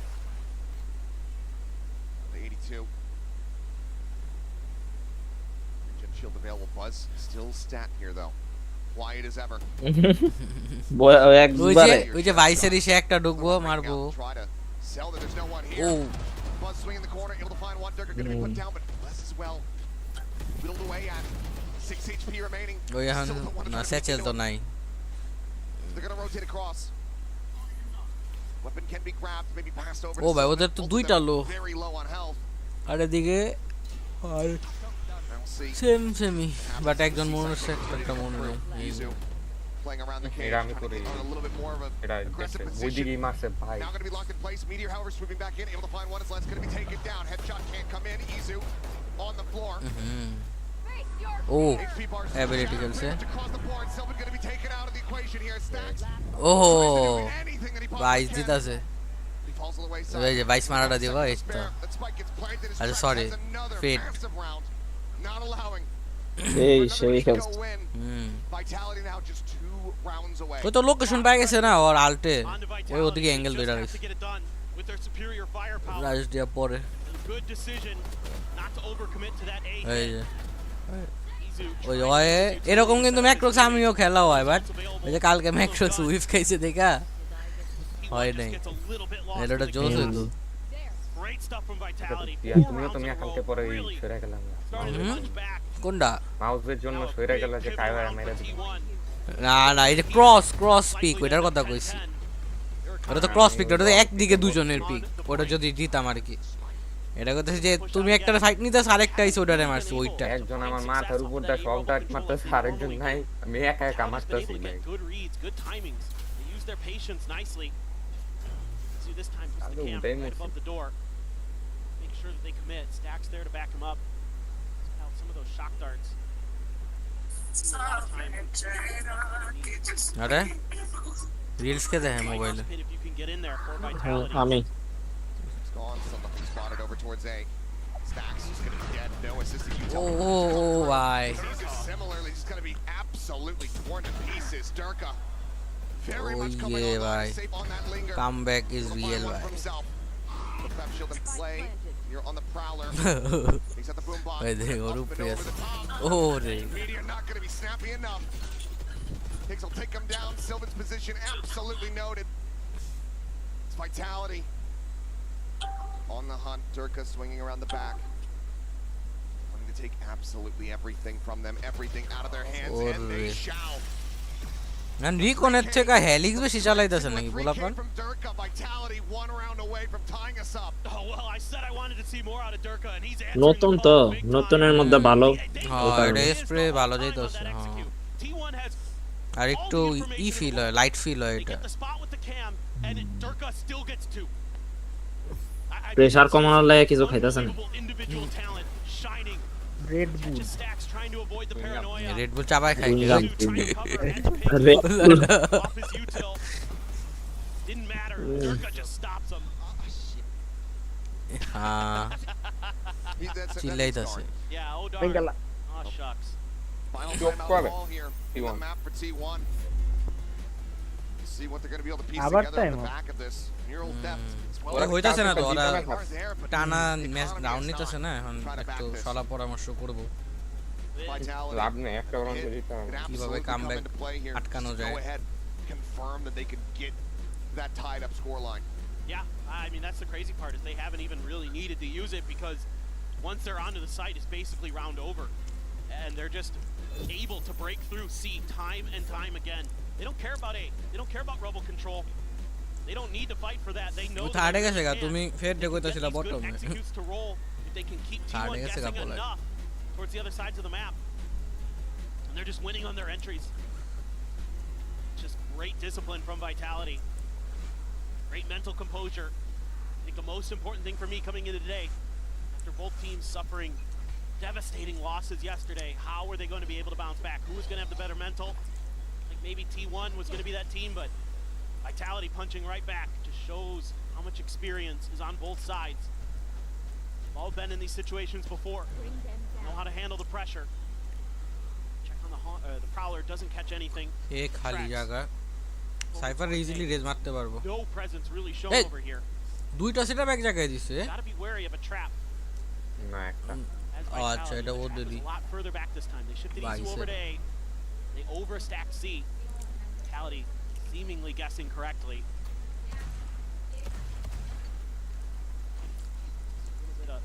The 82. Regen shield available. Buzz still stat here though. Quiet as ever. ওই যে ভাইসের এসে একটা ঢুকবো মারবো Sell that there's no one here. Oh. Buzz swing in the corner, able to find one. Durka going to be put down, but Buzz as well. Whittled away at 6 HP remaining. Oh yeah, na settle to nai. They're going to rotate across. Weapon can be grabbed, maybe passed over. Oh, bhai, ওদের তো দুইটা লো। Very low on health. আর এদিকে same semi but একজন মনে হচ্ছে একটা মনে নেই playing around the cage, এটা trying আমি to করি get on a little bit more of an এটা aggressive দেখছে position. ওইদিকেই মারছে ভাই Now going to be locked in place. Meteor, however, swooping back in, able to find one. As Lens going to be taken down. Headshot can't come in. Izu on the floor. ও HP bars ability shattered, খেলছে ripped across the board. Sylvan going to be taken out of the equation here. Stacks ও tries to do anything that he বাইশ possibly জিত can. আছে He falls to the wayside. এই যে 22 মারাটা দিব এই তো Spare. That spike gets planted. His আচ্ছা traps sorry has another Fade massive round. Not allowing এই another সেই eco খেলছে win. হুম Vitality now just 2 rounds away. ওই তো লোকেশন পাই গেছে না ওর আল্টে On to ওই Vitality. ওদিকে They অ্যাঙ্গেল just ধরে have রাখছে to get it done with their superior firepower. রাজ দিয়া পরে Good decision not to overcommit to that A এই hit. যে Izu ওই trying ওয়ে to এরকম utilize কিন্তু that ম্যাক্রোক্স আমিও খেলা হয় বাট ওই যে কালকে ম্যাক্রোক্স উইফ খাইছে দেখা T1 হয় just নাই gets a little bit lost এটা in the জোস chaos. হইতো Great stuff from Vitality. তুমিও তুমি কালকে পরে Really সরে গেলাম started to punch back. কোনটা মাউসের জন্য Now a সরে big গেল যে pivotal কায়বা round মেরে for দিল T1. না না এই যে ক্রস পিক Likely ওইটার to কথা 10-10. কইছি They're ওটা তো ক্রস পিক ওটা তো একদিকে দুজনের পিক ওটা যদি দিতাম আর কি এটা কথা যে তুমি একটা ফাইট নিতে আরেকটাই সোডারে মারছো ওইটা একজন আমার মাথার উপর দা সব ডাট মারতেছে আরেকজন নাই আমি একা একা Tal's been মারতেছি able to ভাই get good reads, good timings. They use their patience nicely. See this time puts the Hello, camp Damon. right above the door. Make sure that they commit. Stacks there to back him up. Out some of those shock darts. A lot of time. আরে reels কে দেখে মোবাইলে If you can get in there for Vitality. আমি It's gone. Something spotted over towards A. Stacks is going to be dead. No assisted util. ও ও ও ভাই He's similarly just going to be absolutely torn to pieces. Durka very Oh, much coming yeah, online, bhai. safe on that linger. Comeback is He'll find real one ভাই for himself. The Pep shield in play. You're on the prowler. He's at the boom box. Wait, they go Up to and press. over the top. ও রে Meteor not going to be snappy enough. Higgs will take him down. Sylvan's position absolutely noted. It's Vitality on the hunt. Durka swinging around the back. Wanting to take absolutely everything from them, everything out of their hands, and they Orre. shall. না রিকনের থেকে helix বেশি চালাইতেছে নাকি 2-3 পোলাপান from Durka. Vitality 1 round away from tying us up. Oh well, I said I wanted to see more out of Durka, and he's নতুন তো নতুনের মধ্যে ভালো হ্যাঁ এটা স্প্রে ভালো যাইতেছে হ্যাঁ T1 has আর একটু ই ফিল হয় লাইট ফিল হয় they এটা get the spot with the cam, and Durka still gets 2. Pressure কমানোর লাগে কিছু খাইতেছে না Unbelievable individual talent shining. Red Bull Catches Stacks trying to avoid the paranoia. Red Bull চাবাই খাই বুঝলাম। Izu trying to cover head to pin. Red Bull Off his util. Didn't matter. Durka just stops him. হ্যাঁ That's a চিল্লাইতেছে start. Yeah, oh darn. বেঙ্গালা Oh shucks. Final Yok, time out of brother. the ball here. In the T1. map for T1. See what they're going to be able to piece Abar together on time, the back of this. Neural depth. It's well ওরা হইতাছে না তো ওরা are there, but টানা the match economy down is নিতেছে not. না এখন Try to একটু back this. সলা পরামর্শ করব Vitality. লাভ নেই একটা রাউন্ড দিতে হবে Could কিভাবে absolutely come comeback into play here. আটকানো Just যায়। go ahead, confirm that they could get that tied up score line. Yeah, I mean that's the crazy part is they haven't even really needed to use it because once they're onto the site, it's basically round over, and they're just able to break through C time and time again. They don't care about A. They don't care about rebel control. They don't need to fight for that. They know. that থার্ডে they গেছে গা can. তুমি ফের They দেখো can get তাছিলা these good বটমে executes to roll if they can keep Third T1 গেছে গা guessing বলে। enough towards the other sides of the map, and they're just winning on their entries. Just great discipline from Vitality. Great mental composure. I think the most important thing for me coming into today, after both teams suffering devastating losses yesterday, how are they going to be able to bounce back? Who is going to have the better mental? Like maybe T1 was going to be that team, but Vitality punching right back just shows how much experience is on both sides. They've all been in these situations before. Know how to handle the pressure. Check on the prowler, doesn't catch anything. এ খালি জায়গা cipher easily raise মারতে পারবো No presence really shown Hey. over here. দুইটা setup এক জায়গায় দিছে Gotta be wary of a trap. না একটা As Oh, Vitality, আচ্ছা, the এটা trap ওদের was the. a lot further back this time. They shifted Vai Isu over ser. to A. They overstacked C. Vitality seemingly guessing correctly. A little bit of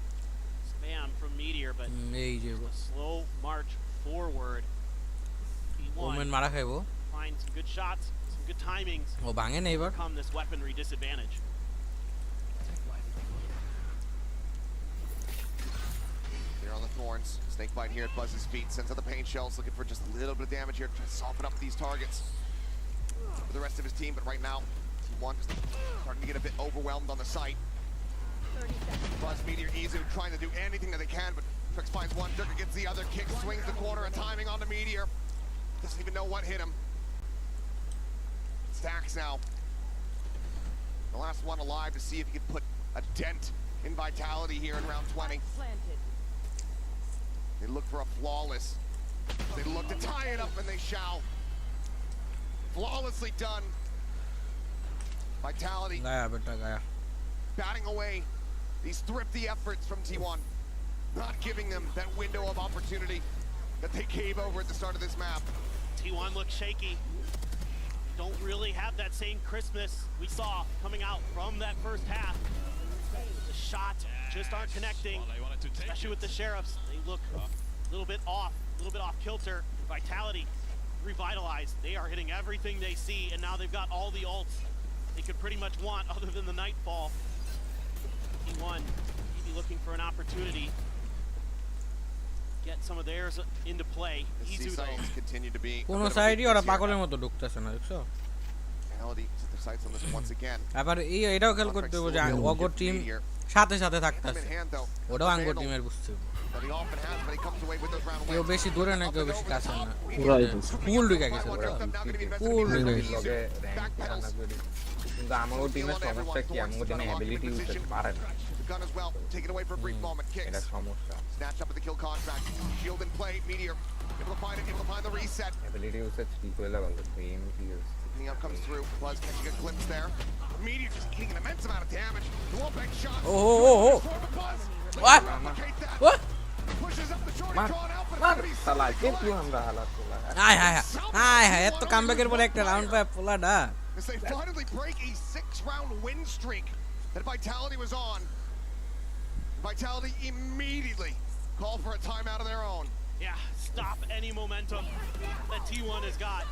spam from Meteor, but এই যে a slow march forward. Women P1 মারা খাইবো find some good shots, some good timings, ও ভাঙে না এবার overcome this weaponry disadvantage. They're on the thorns. Snakebite here at Buzz's feet. Sends out the pain shells, looking for just a little bit of damage here. Trying to soften up these targets. for the rest of his team, but right now, T1 just starting to get a bit overwhelmed on the site. Buzz, Meteor, Izu trying to do anything that they can, but Trix finds one, Durka gets the other, kick, swings the corner, and timing on the Meteor. Doesn't even know what hit him. Stacks now. The last one alive to see if he can put a dent in vitality here in round 20. They look for a flawless. They look to tie it up, and they shall. Flawlessly done. Vitality गया बेटा गया batting away these thrifty efforts from T1. Not giving them that window of opportunity that they gave over at the start of this map. T1 looks shaky. Don't really have that same crispness we saw coming out from that first half. The shots just aren't connecting, especially with the Sheriffs. They look a little bit off kilter. Vitality revitalized. They are hitting everything they see, and now they've got all the ults they could pretty much want other than the Nightfall. T1 maybe looking for an opportunity. Get some of theirs into play. The C Izu though. sites continue to be কোনো সাইডই ওরা পাগলের মতো ঢুকতেছে না দেখছো Vitality set their sights on this once again. আবার এটাও খেয়াল করতে হবে যে অগর টিম সাথে সাথে Come থাকতেছে in hand though. ওটাও আঙ্গর টিমের বুঝতে হবে That he often has, but he comes away with those round কেউ wins. বেশি দূরে না কেউ বেশি কাছে না পুরাই ফুল ঢুকে গেছে One ওরা drift up now gonna be invested Full in ring. Izu. লগে র্যাঙ্ক Backpedals. আনা করি কিন্তু আমাগো টিমের সমস্যা কি আমাগো টিমে অ্যাবিলিটি ইউজ করতে পারে না The gun as well, taken away for a brief moment. এটা Kicks. সমস্যা Snatched up at the kill contract. Shield in play. Meteor. Able to find it. Able to find the reset. Ability use ঠিক হইলে ভালো game কি use Picking up comes through. Buzz catching a glimpse there. Meteor just eating an immense amount of damage. The wall bank shot. Oh. Buzz. What? Replicate that. What? Pushes up the short মার drawn out, but মার it's gonna be শালা something কিন্তু collapse. আমরা হালাত তোলা high high high high এত কামব্যাকের পরে একটা রাউন্ড পায় পোলাডা As they finally break a 6-round win streak that Vitality was on. Vitality immediately called for a timeout of their own. Yeah, stop any momentum that T1 has got.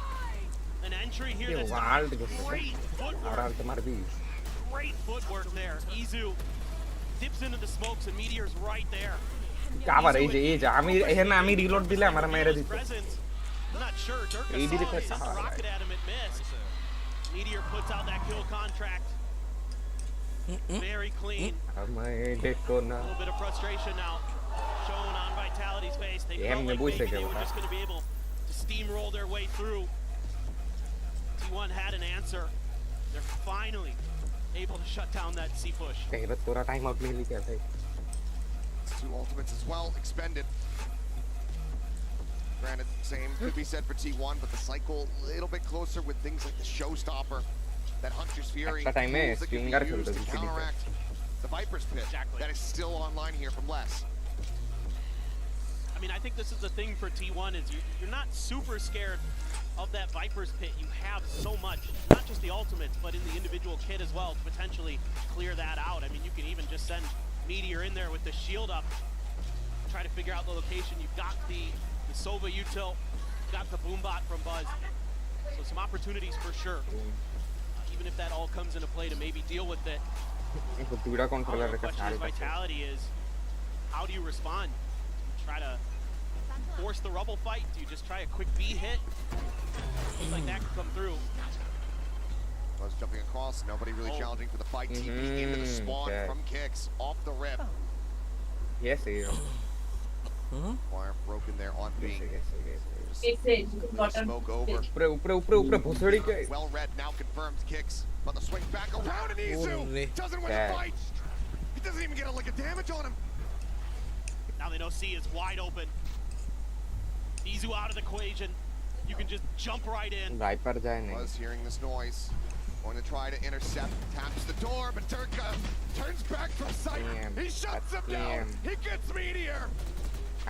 An entry here ये that's walled got को great footwork. आराम से मार दी Great footwork there. Izu dips into the smokes and Meteor's right there. Cover এই যে আমি এখানে আমি রিলোড দিলে আমার মেরে দিত Presence. I'm not sure. Durka এই দিকে saw it, sent the কোথায় rocket at him, it missed. Meteor puts out that kill contract. Very clean. আমি দেখো না A little bit of frustration now shown on Vitality's face. They Yeah, felt me like voy maybe se they were quedó, just going to be able to steamroll their way through. T1 had an answer. They're finally able to shut down that C push. এবার তোরা time out নিলি কে ভাই Two ultimates as well expended. Granted, same could be said for T1, but the cycle a little bit closer with things like the showstopper, that Hunter's Fury, একটা time A tools that can Stinger be used খেলতো to VCD তে। counteract the Viper's pit. Exactly. That is still online here from Les. I mean, I think this is the thing for T1 is you're not super scared of that Viper's pit. You have so much, not just the ultimates, but in the individual kit as well to potentially clear that out. I mean, you can even just send Meteor in there with the shield up, try to figure out the location. You've got the Sova util, you've got the Boombot from Buzz. So some opportunities for sure. Even if that all comes into play to maybe deal with it. দুইটা The controller রেখে question সারি is Vitality is, how do you respond? Do you try to force the rubble fight? Do you just try a quick B hit? Looks like that could come through. Buzz jumping across, nobody really challenging for the fight. TP into the spawn okay. from Kicks, off the rip. Yes Wire broken there on B. Smoke over. উপরে উপরে উপরে উপরে ভুসড়ি কে Well read, now confirmed Kicks. But the swing back around and Izu Holy. doesn't win Yeah. the fight. He doesn't even get a lick of damage on him. Now they know C is wide open. Izu out of the equation. You can just jump right in. Viper যায় না Buzz hearing this noise. Going to try to intercept. Taps the door, but Durka turns back from sight. Damn, He shuts him that's down. damn. He gets Meteor.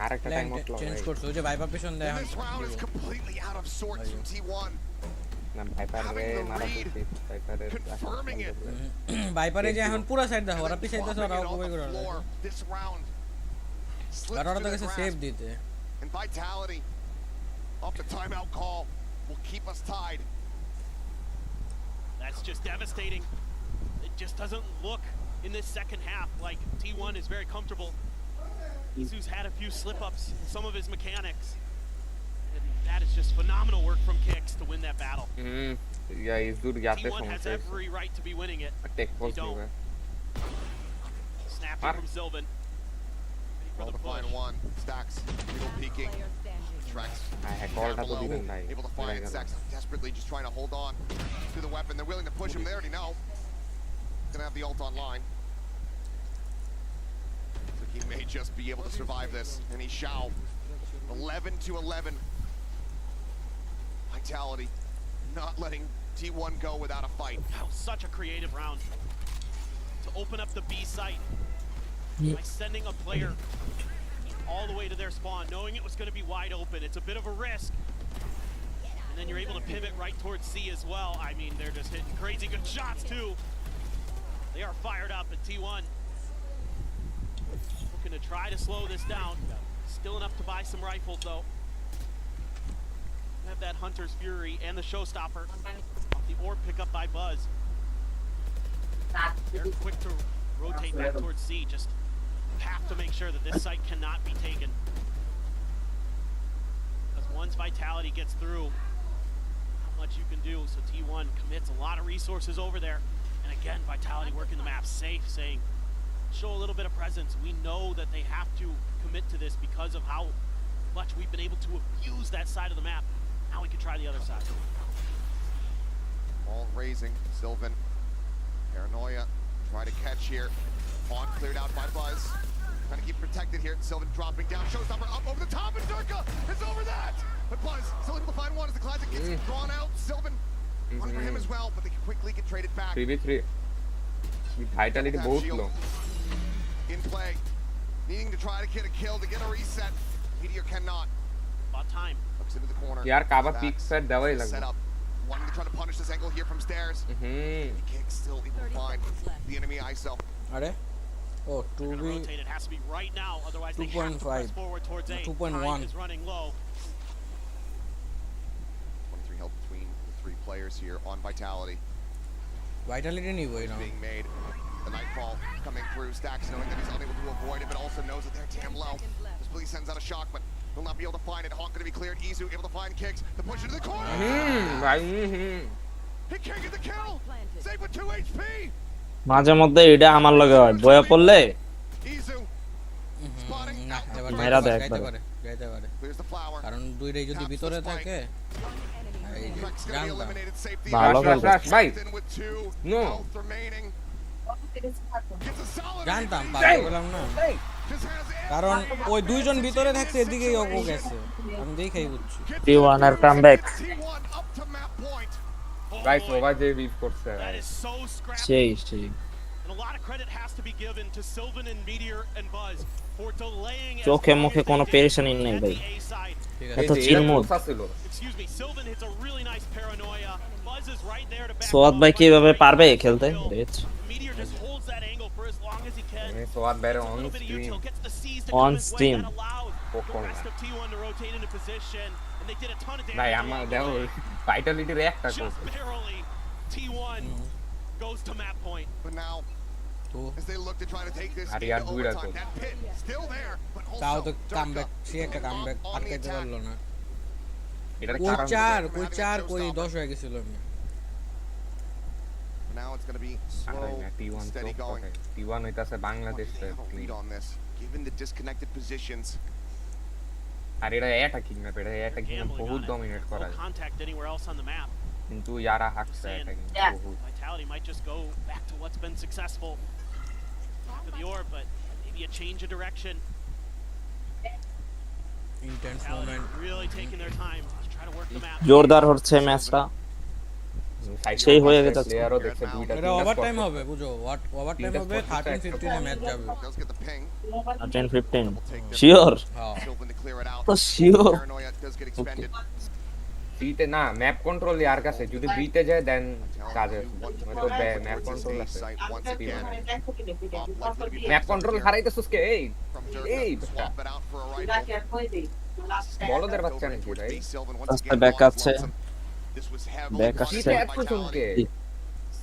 আরেকটা time out change লাগাই করছে ওই যে viper পেছন দেয় And this round is completely out of sorts from T1. না viper রে Having the মারা read, উচিত ভাইপারের confirming it. ভাইপারে যে এখন পুরো সাইড দেখো ওরা And then পিছাইতেছে ওরা dropping it উপরে on করে the floor this round. Slips আর ওরা তো through গেছে the সেভ grasp. দিতে And Vitality, off the timeout call, will keep us tied. That's just devastating. It just doesn't look in this second half like T1 is very comfortable. Izu's had a few slip-ups in some of his mechanics. And that is just phenomenal. phenomenal work from Kicks to win that battle. ইয়া ইজুর ইয়াতে T1 has সমস্যা every right to be winning it. Take post don't. দিবে Snapping from Sylvan. Ready for Well, the to find push. one. Stacks, middle peeking. Tracks. হ্যাঁ কলটা তো Below, দিবেন ভাই able to find it. Stacks desperately just trying to hold on to the weapon. They're willing to push him. They already know. Gonna have the ult online. So he may just be able to survive this. And he shall. 11 to 11. Vitality. Not letting T1 go without a fight. That was such a creative round to open up the B site by sending a player all the way to their spawn, knowing it was going to be wide open. It's a bit of a risk. And then you're able to pivot right towards C as well. I mean, they're just hitting crazy good shots too. They are fired up at T1. Looking to try to slow this down. Still enough to buy some rifles though. Have that Hunter's Fury and the Showstopper. Off the orb pick up by Buzz. They're quick to rotate back towards C. Just have to make sure that this site cannot be taken. Because once Vitality gets through, not much you can do. So T1 commits a lot of resources over there. And again, Vitality working the map safe, saying, show a little bit of presence. We know that they have to commit to this because of how much we've been able to abuse that side of the map. Now we can try the other side. Ball raising. Sylvan. Paranoia. Try to catch here. Pawn cleared out by Buzz. Trying to keep protected here. Sylvan dropping down. Showstopper up over the top, and Durka is over that. But Buzz still able to find one as the classic gets drawn out. Sylvan, one for him as well, but they quickly get traded back. 3v3 vitality Tap বহুত shield low in play. Needing to try to get a kill to get a reset. Meteor cannot. About time. Looks into the corner. यार काबा Stacks pick set देवाई is set লাগবে up. Wanting to try to punish this angle here from stairs. Kicks still able to find the enemy ISO. আরে ও They're gonna 2v rotate. It has to be right now, otherwise they have to 2.5. press forward towards A. 2.1. Time is running low. 23 health between the three players here on Vitality. Vitality নিব এই Being made. The Nightfall coming through. Stacks knowing that he's unable to avoid it, but also knows that they're damn low. This Billy sends out a shock, but will not be able to find it. Hawk going to be cleared. Izu able to find Kicks. The push into the corner. ভাই He can't get the kill. Save with 2 HP. মাঝে মধ্যে এটা আমার লগে হয় বয়া পড়লে Izu spotting না out. এবার মেরা দেয় যাইতে একবার। পারে যাইতে পারে Clears the flower. কারণ দুইটাই যদি ভিতরে থাকে এই যে Trex going to be জানতাম eliminated. Safety. ভালো Flash, খেলছে flash, ভাই In with 2 No. health remaining. Gets a solid জানতাম AP. পারতে বললাম না Just has কারণ ওই দুইজন ভিতরে থাকছে এদিকেই ও গেছে আমি দেখেই বুঝছি T1 এর comeback। T1 up to map point. Oh ভাই boy, সোভা যে বিট করছে that is so scrappy. সেই And a lot of credit has to be given to Sylvan and Meteor and Buzz for delaying as চোখে long মুখে as কোনো they did পেরেশানি নেই at ভাই the A side. ঠিক এই আছে এত যে chill এরা mood। কোথা ছিল Excuse me, Sylvan hits a really nice paranoia. Buzz is right there to back সোয়াদ him ভাই up, কিভাবে right পারবে there to খেলতে kill. Wretch Meteor just holds that angle for as long as he can. আমি সোয়াদ বাইরে Gets a on little bit of screen util, gets the C's to On come his way. stream. That allows the Pokemon. rest of T1 to rotate into position, and they did a ton of damage. ভাই আমার along the দেখো way. ভাইটালিটির একটা Just করছে barely. T1 goes to map point. But now, তো as they look to try to take this Ari, into yaar, duira overtime, to. that pit still there, but তাও also তো Durka comeback সে একটা picking comeback up on আর the খাইতে attack. পারলো না এটার কই কারণ চার Having কই a 4 কই showstopper. 10 হয়ে গেছিল আমি Now it's going to be slow, T1 steady going. T1 হইতাছে They Bangladesh have a lead on this, given the disconnected positions. আর এটা অ্যাটাকিং ম্যাপ এটা অ্যাটাকিং Gambling বহুত on it. ডমিনেট করা No যায় contact anywhere else on the map. কিন্তু ইয়ারা হাকছে attacking বহুত Vitality might just go back to what's been successful after the orb, but maybe a change of direction. Intense Vitality moment really taking their time to try to work the map. জোরদার হচ্ছে ম্যাচটা সেই হয়ে গেছে। প্লেয়ারও দেখছে দুইটা এটা over time হবে বুঝো ওভার টাইম হবে 13 15 এ ম্যাচ যাবে Does get the ping. 10-15 sure হ্যাঁ Sylvan to clear it out. তো sure Paranoia does get expended. বিতে না ম্যাপ কন্ট্রোল ইয়ার কাছে যদি বিতে যায় দেন কাজে তো ম্যাপ কন্ট্রোল আছে Once again, ম্যাপ কন্ট্রোল হারাইতেছস কে এই from Hey, Durka, swap it out for a rifle. বলদের বাচ্চা নাকি ভাই Sylvan once রাস্তায় again ব্যাক lost আছে Lonesome. This was heavily back punished আসছে by এত Vitality. চমকে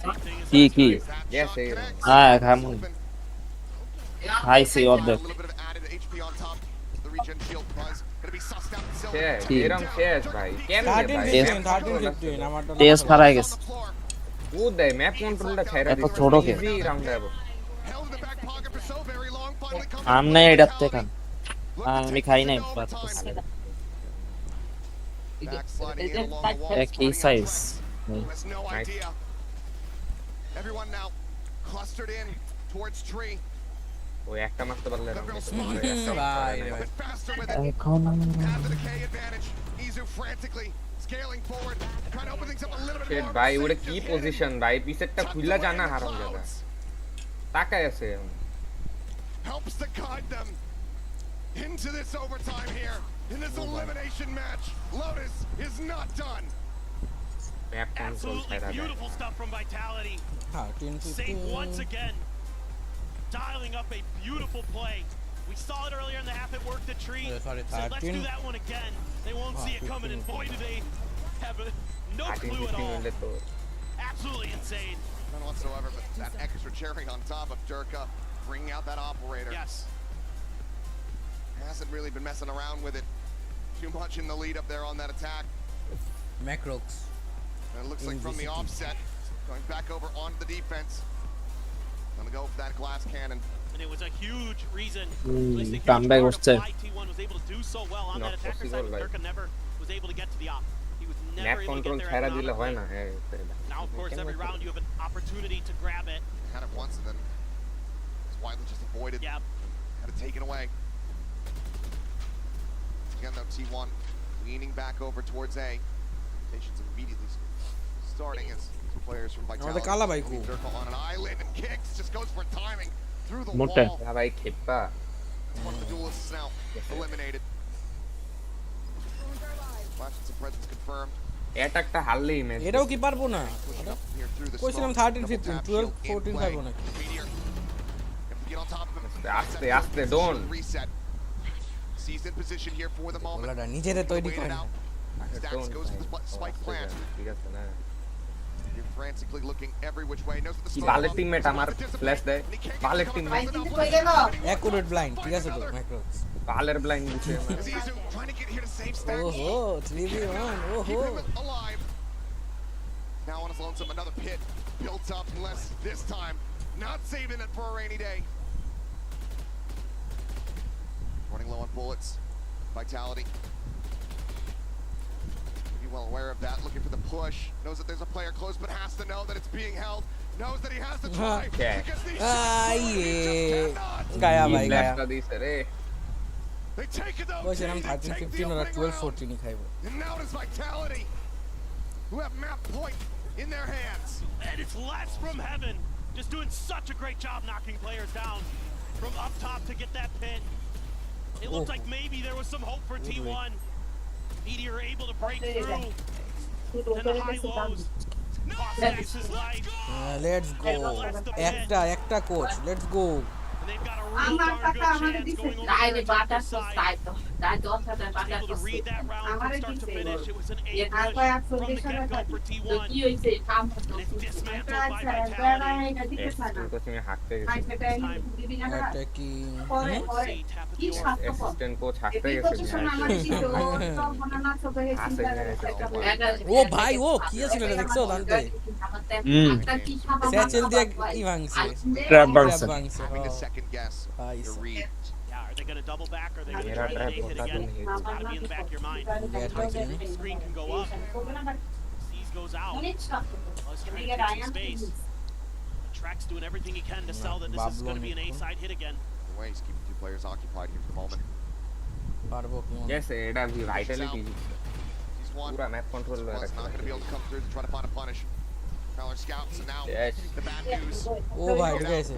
Same thing as কি last কি time. That Yes, shot hey. connects. হ্যাঁ খামুন Sylvan হাইছি a অর্ধেক little bit of added HP on top. The regen shield Buzz Gonna be sussed out in silver. শেষ Taking এরম down. শেষ Dirk ভাই Beat কেমনে 13 ভাই 15 map 13 control 15 আমারটা test হারাই on গেছে the floor. ও দেয় ম্যাপ কন্ট্রোলটা ছেড়ে এত দিছে ছোট কে? ইজি রাউন্ড যাবো Held in the back pocket for so very long. Finally comes um to নাই play এটার mentality. থেকে Looking to আমি take খাই this নাই into overtime. Backsliding in along the wall, একই spotting out size threats. Who has no Nice. idea. Everyone now clustered in towards tree. ওই একটা মারতে পারলে The এরম real হতো। spot ওই একটা Bye, মারতে a পারলে bit faster with it. এখন Have the decay advantage. Izu frantically scaling forward, trying to open things up a little bit Shit, more. ভাই ওটা Six কি just hit it. পজিশন ভাই পিছেরটা Tucked খুললা away জানা in the হারাম জায়গা clouds. তাকায় আছে Helps to guide them into this overtime here in this elimination match. Lotus is not done. Map control Absolutely ছেড়া দেয় beautiful stuff from Vitality. 13 Safe 15 once again, dialing up a beautiful play. We saw it earlier in the half. It worked at Tree. Yeah, sorry, Said, let's do 13. that one again. They won't see it coming, and boy, do they have no 13 clue at 15 all. হলে তো Absolutely insane. None whatsoever, but that extra cherry on top of Durka, bringing out that operator. Yes. Hasn't really been messing around with it too much in the lead up there on that attack. Macrox And it looks like from the offset, going back over onto the defense. Gonna go for that glass cannon. And it was a huge reason, Mm, at least a huge comeback part was of safe. why T1 was able to do so well on Not that attacker possible, side, but right? Durka never was able to get to the op. He was map never able to control get there ছেড়া দিলে হয় economically. না হ্যাঁ Now, of course, every round you have an opportunity to grab it. Had it once and then was widely just avoided. Yeah, Had it taken away. Again though, T1 leaning back over towards A. Rotations immediately starting as players from Vitality. kala bhai ko. Durka on an island and kicks, just goes for timing through the Motte. wall. ভাই খেপা One of the duelists is now eliminated. Flashes of presence confirmed. অ্যাটাকটা হারলেই match এটাও কি পারবো না Pushing up here through the কইছিলাম smoke. 13 Double 15 tap, 12 shield in 14 play. পারবো নাকি Meteor. Have to get on top of him. আস্তে Set আস্তে position, done reset. Seized in position here for the moment. ওলাটা নিজেরে তৈরি Waited করে না out. Stacks goes to the spike plant. ঠিক আছে না You're frantically looking every which way. Knows that the কি smoke ভালো bomb টিমমেট is আমার about to dissipate. ফ্ল্যাশ দেয় And he can't get ভালো the teammate cover enough. Accurate blind ঠিক আছে তো ম্যাক্রোক্স ভালের ব্লাইন্ড দিছে As Izu trying to get here to save Stacks. ওহো 3v1 ওহো Keep him alive. Now on his lonesome, another pit built up, unless this time not saving it for a rainy day. Running low on bullets. Vitality. Be well aware of that. Looking for the push. Knows that there's a player close, but has to know that it's being held. Knows that he has to try. Okay. Because these আইয়ে just cannot. Gaya ভাই গায়া ফ্ল্যাশটা দিছে রে They take it though. কইছিলাম They 13 take the 15 ওরা opening 12 round. 14 ই খাইবো And now it is Vitality, who have map point in their hands. and it's less from heaven. Just doing such a great job knocking players down from up top to get that pin. It looked Oh. like maybe there was some hope for T1. Meteor able to break through. Then the high lows. Cost Ace his life. Let's go একটা coach let's go And they've got a real darn good chance going over here to this side. Able to read that round from start to finish. It was an 8 push from the get-go for T1. And it's dismantled by Vitality. Assistant coaching এ হাঁকতে গেছে attacking See, tap at the orb. Assistant coach হাঁকতে গেছে ও ভাই ও কি আছিল এটা দেখছো দান্তে হুম স্যাচেল দিয়ে কি ভাঙছে ট্র্যাপ ট্র্যাপ বাংছে ভাঙছে Having to second guess Nice. your read. Yeah, are they going to double back? Or are they going to मेरा try trap to hit होता again? तो नहीं It's got to be in the back of your mind. Attacking The screen can go up. Seas goes out. Let's try to take some space. Track's doing everything he can to sell that this is going to be an A-side hit again. The way he's keeping two players occupied here for the moment. পারবো কি মনে গেছে এটা Vitality He's one. পুরা map control করে Was not going to be able to come through to try to find a punish. Fowler scouts, and now Yes. the bad news. ও ভাই ঢুকে গেছে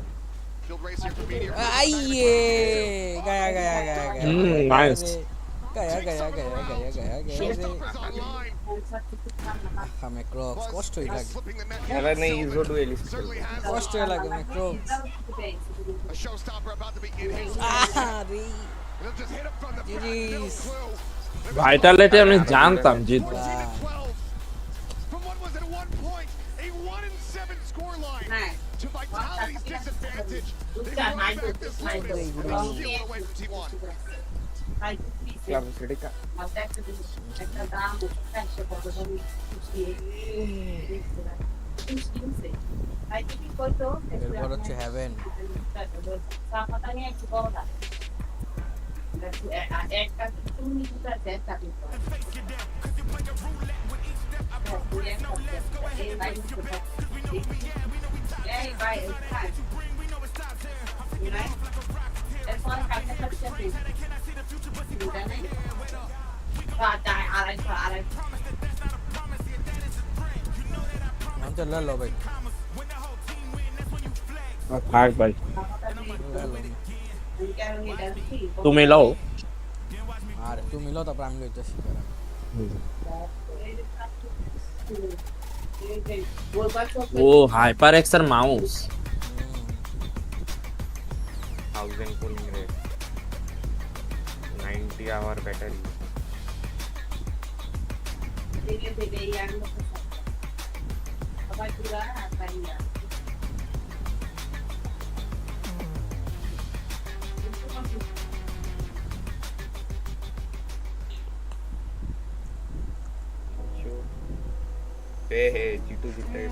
Field race here for Meteor. আইয়ে গায়া গায়া গায়া গায়া নাইস গায়া গায়া গায়া গায়া গায়া গায়া Showstoppers online. ম্যাক্রোক্স কষ্টই Was লাগে slipping the net. এবার নেই ইজো ডুয়েলিস্ট Certainly has কষ্টই লাগে ম্যাক্রোক্স a showstopper about to be in his. আরে He'll just hit him from the back. No Jeez. clue. Vitality আমি জানতাম জিতবে 14 and 12. From what was at one point a 1-7 scoreline to Vitality's disadvantage. They brought back this Lotus and they steal it away from T1. Club সিটিকা এরপর হচ্ছে haven নাম চল লো ভাই থাক ভাই লে লো। তুমি লও আর তুমি লো তারপর আমি লইতেছি ও হাইপার এক্স এর mouse 1000 cooling rate 90 hour battery हे जीतू जीतता है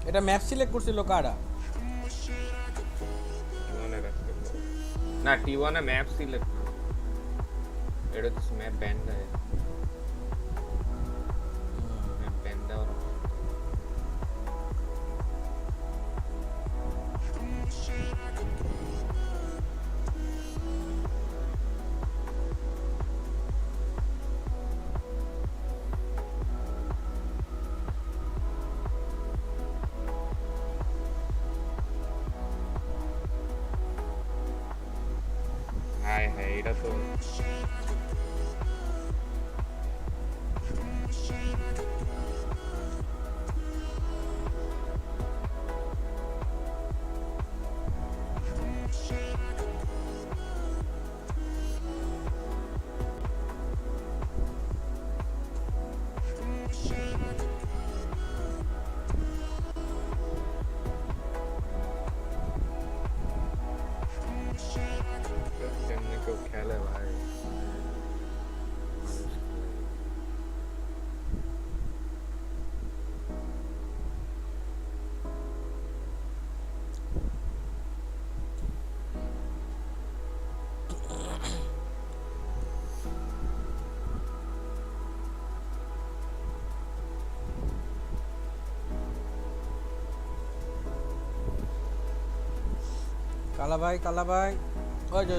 এটা ম্যাপ সিলেক্ট করছিল কারা ना T1 है मैप सिलेक्ट एडो तो मैप बैन है मैप बैन है और हाय हाय এটা তো करने को ख्याल है भाई কালা ভাই ওই যে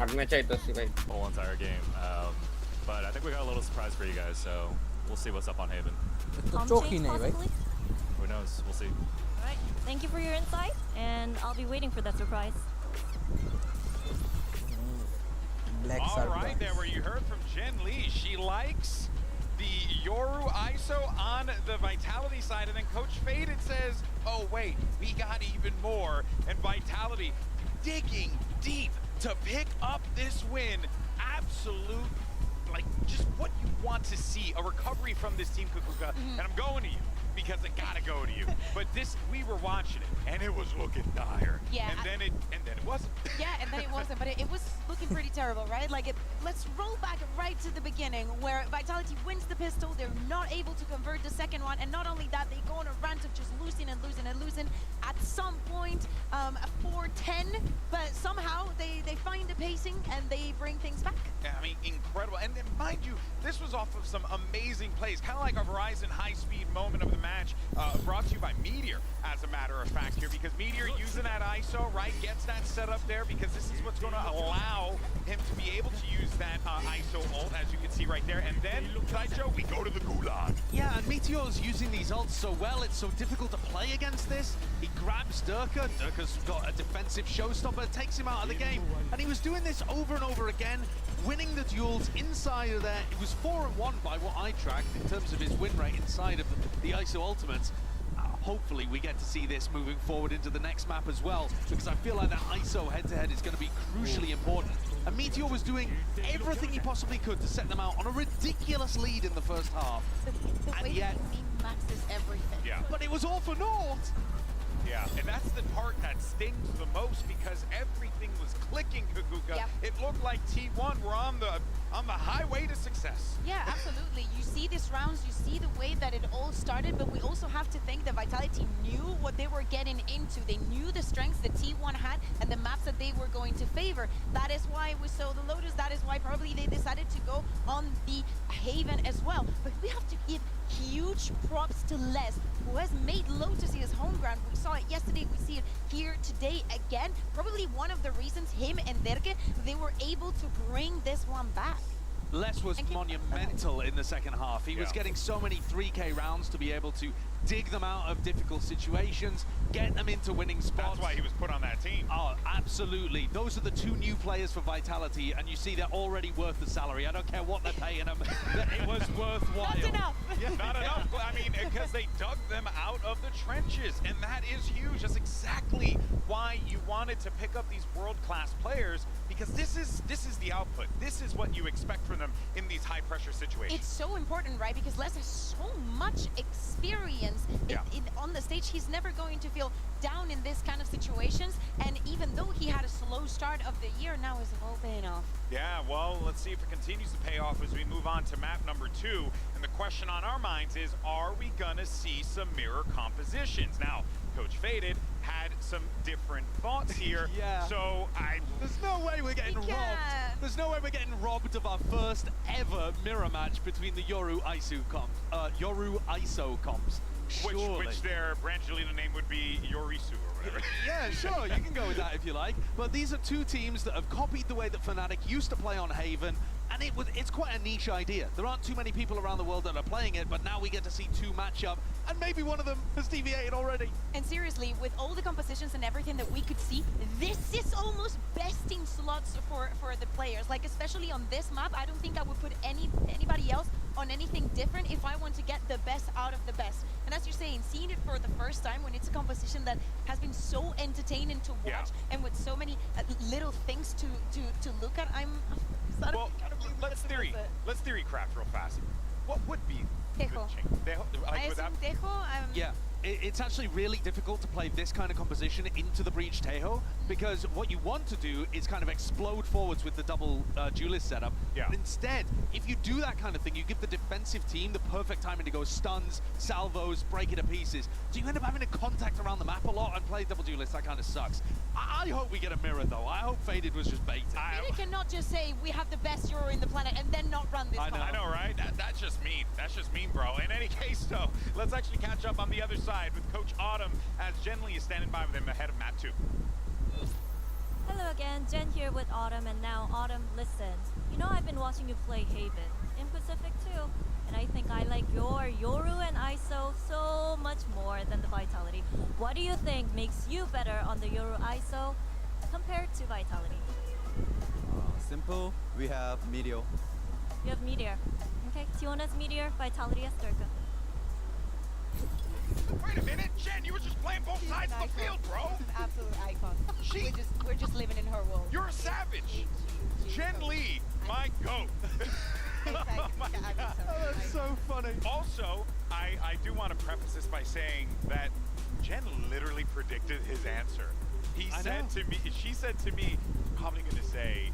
आठ मैच आई तो सी भाई whole entire game. But I think we got a little surprise for you guys, so we'll see what's up on Haven. তো চোখই নেই ভাই Who knows? We'll see. Alright, thank you for your insight, and I'll be waiting for that surprise. Black All right, there where you heard from Jen Lee. She likes the Yoru ISO on the Vitality side, and then Coach Faded says, oh wait, we got even more. And Vitality digging deep to pick up this win. Absolute, like, just what you want to see. A recovery from this team, Kukuka. And I'm going to you because I gotta go to you. But this, we were watching it, and it was looking dire. Yeah, And then it wasn't. Yeah, and then it wasn't, but it was looking pretty terrible, right? Like, let's roll back right to the beginning where Vitality wins the pistol. They're not able to convert the second one, and not only that, they go on a rant of just losing and losing and losing. At some point, 4-10, but somehow they find the pacing and they bring things back. I mean, incredible. And mind you, this was off of some amazing plays, kind of like a Verizon high-speed moment of the match, brought to you by Meteor, as a matter of fact here, because Meteor using that ISO, right, gets that set up there, because this is what's going to allow him to be able to use that ISO ult, as you can see right there. And then, Sideshow, we go to the Gulag. Yeah, and Meteor's using these ults so well, it's so difficult to play against this. He grabs Durka, Durka's got a defensive showstopper, takes him out of the game, and he was doing this over and over again, winning the duels inside of there. It was 4-1 by what I tracked in terms of his win rate inside of the ISO Ultimates. Hopefully we get to see this moving forward into the next map as well, because I feel like that ISO head-to-head is going to be crucially important. And Meteor was doing everything he possibly could to set them out on a ridiculous lead in the first half. The And way yet, that he maxes everything. Yeah. but it was all for naught. Yeah, and that's the part that stings the most because everything was clicking, Kaguka. Yep. It looked like T1 were on the highway to success. Yeah, absolutely. You see these rounds, you see the way that it all started, but we also have to think that Vitality knew what they were getting into. They knew the strengths that T1 had and the maps that they were going to favor. That is why we saw the Lotus. That is why probably they decided to go on the Haven as well. But we have to give huge props to Les, who has made Lotus his home ground. We saw it yesterday, we see it here today again. Probably one of the reasons him and Derke, they were able to bring this one back. Les was monumental in the second half. He was getting so many 3K rounds to be able to dig them out of difficult situations, get them into winning spots. That's why he was put on that team. Oh, absolutely. Those are the two new players for Vitality, and you see they're already worth the salary. I don't care what they're paying them. It was worthwhile. Not enough. Yeah. Not enough. I mean, because they dug them out of the trenches, and that is huge. That's exactly why you wanted to pick up these world-class players, because this is the output. This is what you expect from them in these high-pressure situations. It's so important, right? Because Les has so much experience on the stage. He's never going to feel down in this kind of situations. And even though he had a slow start of the year, now is all paying off. Yeah, well, let's see if it continues to pay off as we move on to map number 2. And the question on our minds is, are we gonna see some mirror compositions? Now, Coach Faded had some different thoughts here. Yeah. So There's no way we're getting robbed. There's no way we're getting robbed of our first ever mirror match between the Yoru ISO comps. which their Brangelina name would be Yorisu or whatever. Yeah, sure, you can go with that if you like. But these are two teams that have copied the way that Fnatic used to play on Haven, and it's quite a niche idea. There aren't too many people around the world that are playing it, but now we get to see two match up, and maybe one of them has deviated already. And seriously, with all the compositions and everything that we could see, this is almost besting slots for the players. Like, especially on this map, I don't think I would put anybody else on anything different if I want to get the best out of the best. And as you're saying, seeing it for the first time when it's a composition that has been so entertaining to watch and with so many little things to look at, well, let's theory craft real fast. What would be Tejo. I assume Tejo. Yeah, it's actually really difficult to play this kind of composition into the Breach Tejo, because what you want to do is kind of explode forwards with the double duelist setup. Yeah. But instead, if you do that kind of thing, you give the defensive team the perfect timing to go stuns, salvos, break it to pieces. So you end up having to contact around the map a lot and play double duelist. That kind of sucks. I hope we get a mirror though. I hope Faded was just baited. Faded cannot just say we have the best Euro in the planet and then not run this. I know, right? That's just mean. That's just mean, bro. In any case, though, let's actually catch up on the other side with Coach Autumn as Jen Lee is standing by with him ahead of map 2. Hello again, Jen here with Autumn, and now Autumn, listen. You know I've been watching you play Haven, in Pacific too, and I think I like your Yoru and ISO so much more than the Vitality. What do you think makes you better on the Yoru ISO compared to Vitality? Simple, we have Meteor. You have Meteor. Okay, Tiona's Meteor, Vitality as Durka. Wait a minute, Jen, you were just playing both sides of the field, bro. She's an absolute icon. We're just living in her world. You're a savage. Jen Lee, my goat. Oh, that's so funny. Also, I do want to preface this by saying that Jen literally predicted his answer. She said to me, probably going to say,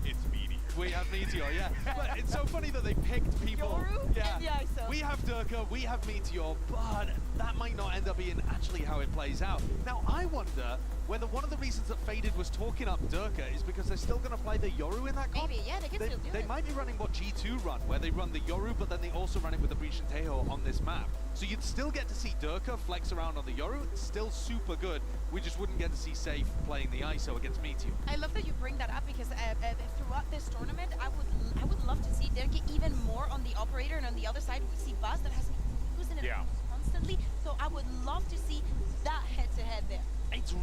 it's Meteor. We have Meteor, yeah. But it's so funny that they picked people. Yoru and the ISO. We have Durka, we have Meteor, but that might not end up being actually how it plays out. Now, I wonder whether one of the reasons that Faded was talking up Durka is because they're still going to play the Yoru in that comp. Maybe, yeah, they can still do They it. might be running what G2 run, where they run the Yoru, but then they also run it with the Breach and Tejo on this map. So you'd still get to see Durka flex around on the Yoru. It's still super good. We just wouldn't get to see Safe playing the ISO against Meteor. I love that you bring that up because throughout this tournament, I would love to see Derke even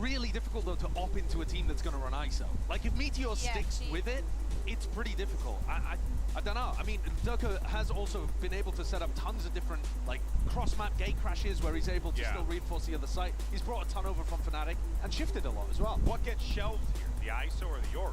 really difficult though to opt into a team that's going to run ISO. Like if Meteor sticks with it, it's pretty difficult. I don't know. I mean, Durka has also been able to set up tons of different like cross-map gate crashes where he's able to still reinforce the other site. He's brought a ton over from Fnatic and shifted a lot as well. What gets shelved here, the ISO or the Yoru?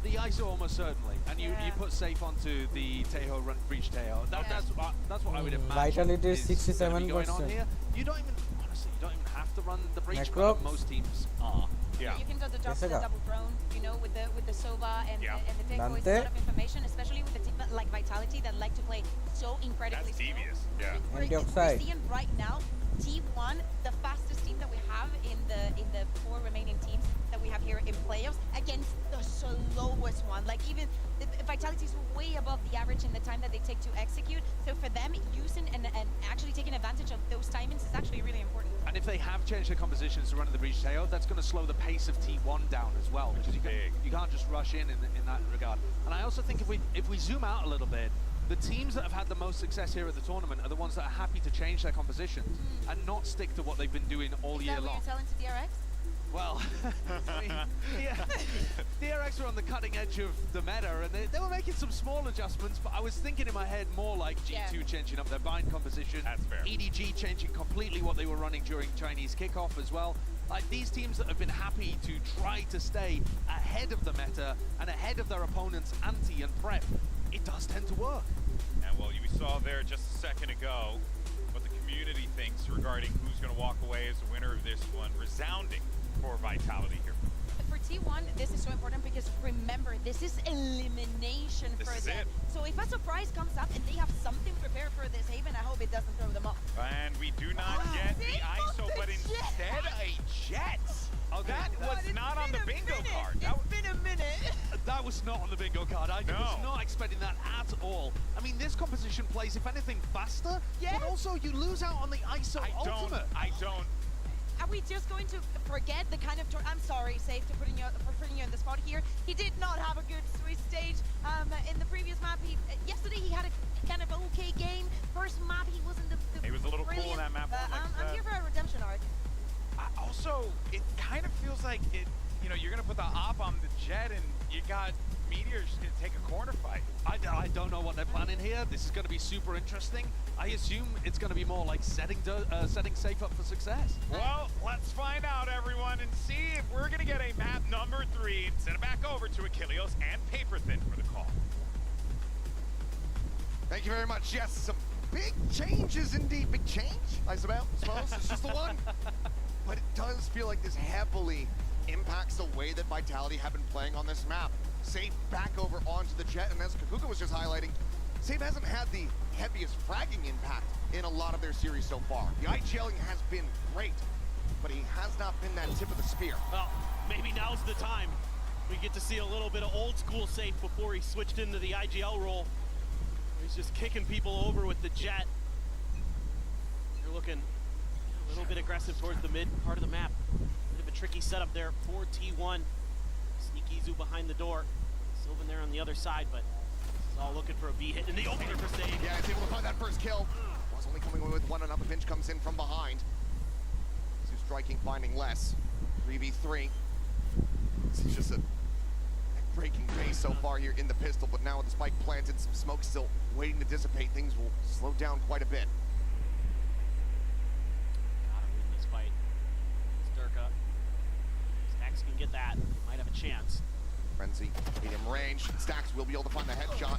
The ISO almost certainly, and you put safe onto the Tejo run breach Tejo. That's what I would imagine. Vitality is is gonna be going on 67%. here. You don't even honestly, you don't even have to run the breach, Necro? but most teams are. Yeah. You can do the double drone, you know, with the Sova and the Tejo. It's a Dante? lot of information, especially with a team like Vitality that like to play so incredibly That's devious. Yeah. We're Antioxide. seeing right now T1, the fastest team that we have in the 4 remaining teams that we have here in playoffs, against the slowest one. Like even Vitality is way above the average in the time that they take to execute. So for them, using and actually taking advantage of those timings is actually really important. And if they have changed their compositions to running the breach Tejo, that's going to slow the pace of T1 down as well, because you can't just rush in that regard. And I also think if we zoom out a little bit, the teams that have had the most success here at the tournament are the ones that are happy to change their compositions and not stick to what they've been doing all year long. Is that what you're telling to DRX? Well, I mean, DRX were on the cutting edge of the meta, and they were making some small adjustments, but I was thinking in my head more like G2 changing up their bind composition. That's fair. EDG changing completely what they were running during Chinese kickoff as well. Like these teams that have been happy to try to stay ahead of the meta and ahead of their opponent's ante and prep, it does tend to work. And well, you saw there just a second ago what the community thinks regarding who's going to walk away as the winner of this one. Resounding for Vitality here. For T1, this is so important because remember, this is elimination This for is them. it. So if a surprise comes up and they have something prepared for this Haven, I hope it doesn't throw them off. And we do not get the ISO, but instead a jet. Oh, that was not on the bingo card. It's been a minute. That was not on the bingo card. I was not expecting that at all. I mean, this composition plays, if anything, faster, but also you lose out on the ISO ultimate. I don't. Are we just going to forget the kind of I'm sorry, Safe, for putting you in the spot here. He did not have a good Swiss stage in the previous map. Yesterday he had a kind of okay game. First map he wasn't the He was a little cool in that map. But I'm here for a redemption arc. Also, it kind of feels like it. You know, you're gonna put the op on the jet, and you got Meteors gonna take a corner fight. I don't know what they're planning here. This is going to be super interesting. I assume it's going to be more like setting Safe up for success. Well, let's find out, everyone, and see if we're gonna get a map number 3. Send it back over to Achilles and Paperthin for the call. Thank you very much. Yes, some big changes indeed. Big change, I suppose. It's just the one. But it does feel like this heavily impacts the way that Vitality have been playing on this map. Safe back over onto the jet, and as Kakuka was just highlighting, Safe hasn't had the heaviest fragging impact in a lot of their series so far. The IGLing has been great, but he has not been that tip of the spear. Well, maybe now's the time. We get to see a little bit of old school Safe before he switched into the IGL role. He's just kicking people over with the jet. They're looking a little bit aggressive towards the mid part of the map. Bit of a tricky setup there for T1. Sneak Izu behind the door. Sylvan there on the other side, but it's all looking for a B hit in the opener for Safe. Yeah, he's able to find that first kill. Was only coming away with one, another pinch comes in from behind. Izu striking, finding less. 3v3. This is just a breaking pace so far here in the pistol, but now with the spike planted, some smoke still waiting to dissipate, things will slow down quite a bit. Gotta win this fight. It's Durka. Stacks can get that. Might have a chance. Frenzy, medium range. Stacks will be able to find the headshot.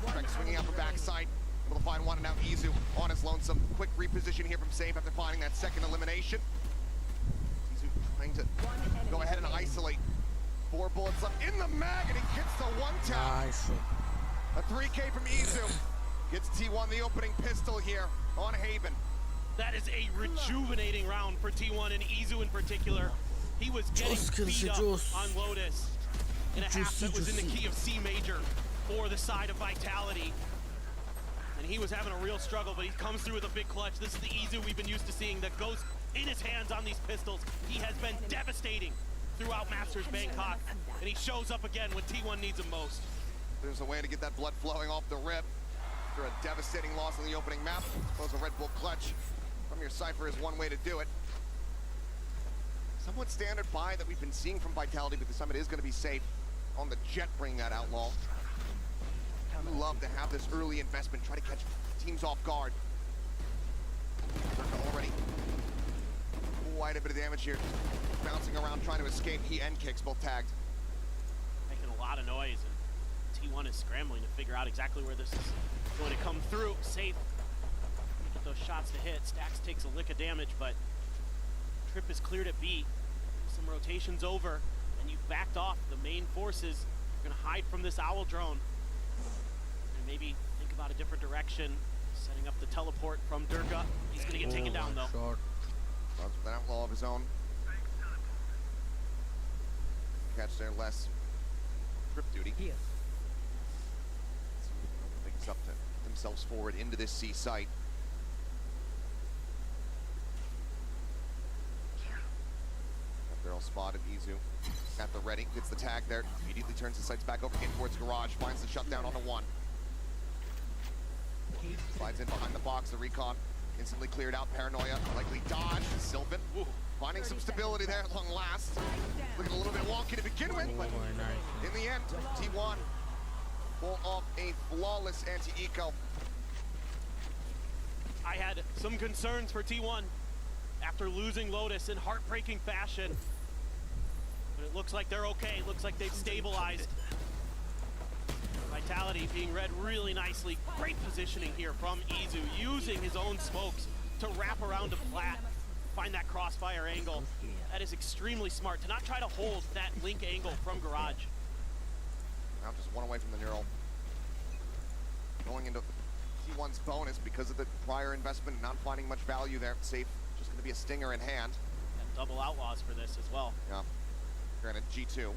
Strike swinging out the backside. Able to find one, and now Izu on his lonesome. Quick reposition here from Safe after finding that second elimination. Izu trying to go ahead and isolate. 4 bullets left in the mag, and he gets the one tap. Nice. A 3K from Izu. Gets T1 the opening pistol here on Haven. That is a rejuvenating round for T1 and Izu in particular. He was getting beat up on Lotus in a half that was in the key of C major for the side of Vitality. And he was having a real struggle, but he comes through with a big clutch. This is the Izu we've been used to seeing that goes in his hands on these pistols. He has been devastating throughout Masters Bangkok, and he shows up again when T1 needs him most. There's a way to get that blood flowing off the rip after a devastating loss on the opening map. I suppose a Red Bull clutch from your Cypher is one way to do it. somewhat standard buy that we've been seeing from Vitality, but this time it is going to be safe on the jet, bringing that outlaw. We love to have this early investment, try to catch teams off guard. Already quite a bit of damage here. Bouncing around, trying to escape. He and Kicks both tagged. Making a lot of noise, and T1 is scrambling to figure out exactly where this is going to come through. Safe. Get those shots to hit. Stax takes a lick of damage, but Trip is cleared at B. Some rotations over, and you've backed off the main forces. You're going to hide from this owl drone. And maybe think about a different direction. Setting up the teleport from Durga. He's going to get taken down, though. Short. Runs with an outlaw of his own. Catch there, less trip duty. Here. Things up to get themselves forward into this C site. They're all spotted. Izu at the ready, gets the tag there, immediately turns the sights back over in towards Garage, finds the shutdown on the one. Slides in behind the box, the recon instantly cleared out. Paranoia, likely dodge. Sylvan finding some stability there at long last. Looking a little bit wonky to begin with, but in the end, T1 pull off a flawless anti-eco. I had some concerns for T1 after losing Lotus in heartbreaking fashion. But it looks like they're okay. It looks like they've stabilized. Vitality being read really nicely. Great positioning here from Izu, using his own smokes to wrap around to Plat, find that crossfire angle. That is extremely smart, to not try to hold that link angle from Garage. Now just one away from the neural. Going into T1's bonus because of the prior investment, not finding much value there. Safe, just going to be a stinger in hand. And double outlaws for this as well. Yeah. Granted, G2 doing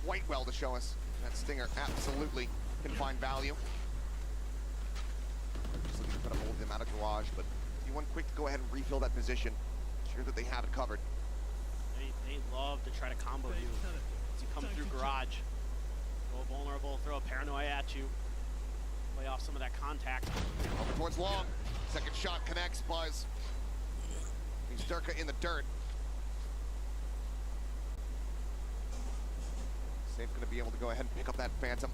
quite well to show us that stinger absolutely can find value. Just looking to try to hold them out of Garage, but T1 quick to go ahead and refill that position. Sure that they have it covered. They love to try to combo you as you come through Garage. Go vulnerable, throw a paranoia at you. Play off some of that contact. Over towards long. Second shot connects, Buzz. He's Durka in the dirt. Safe gonna be able to go ahead and pick up that Phantom.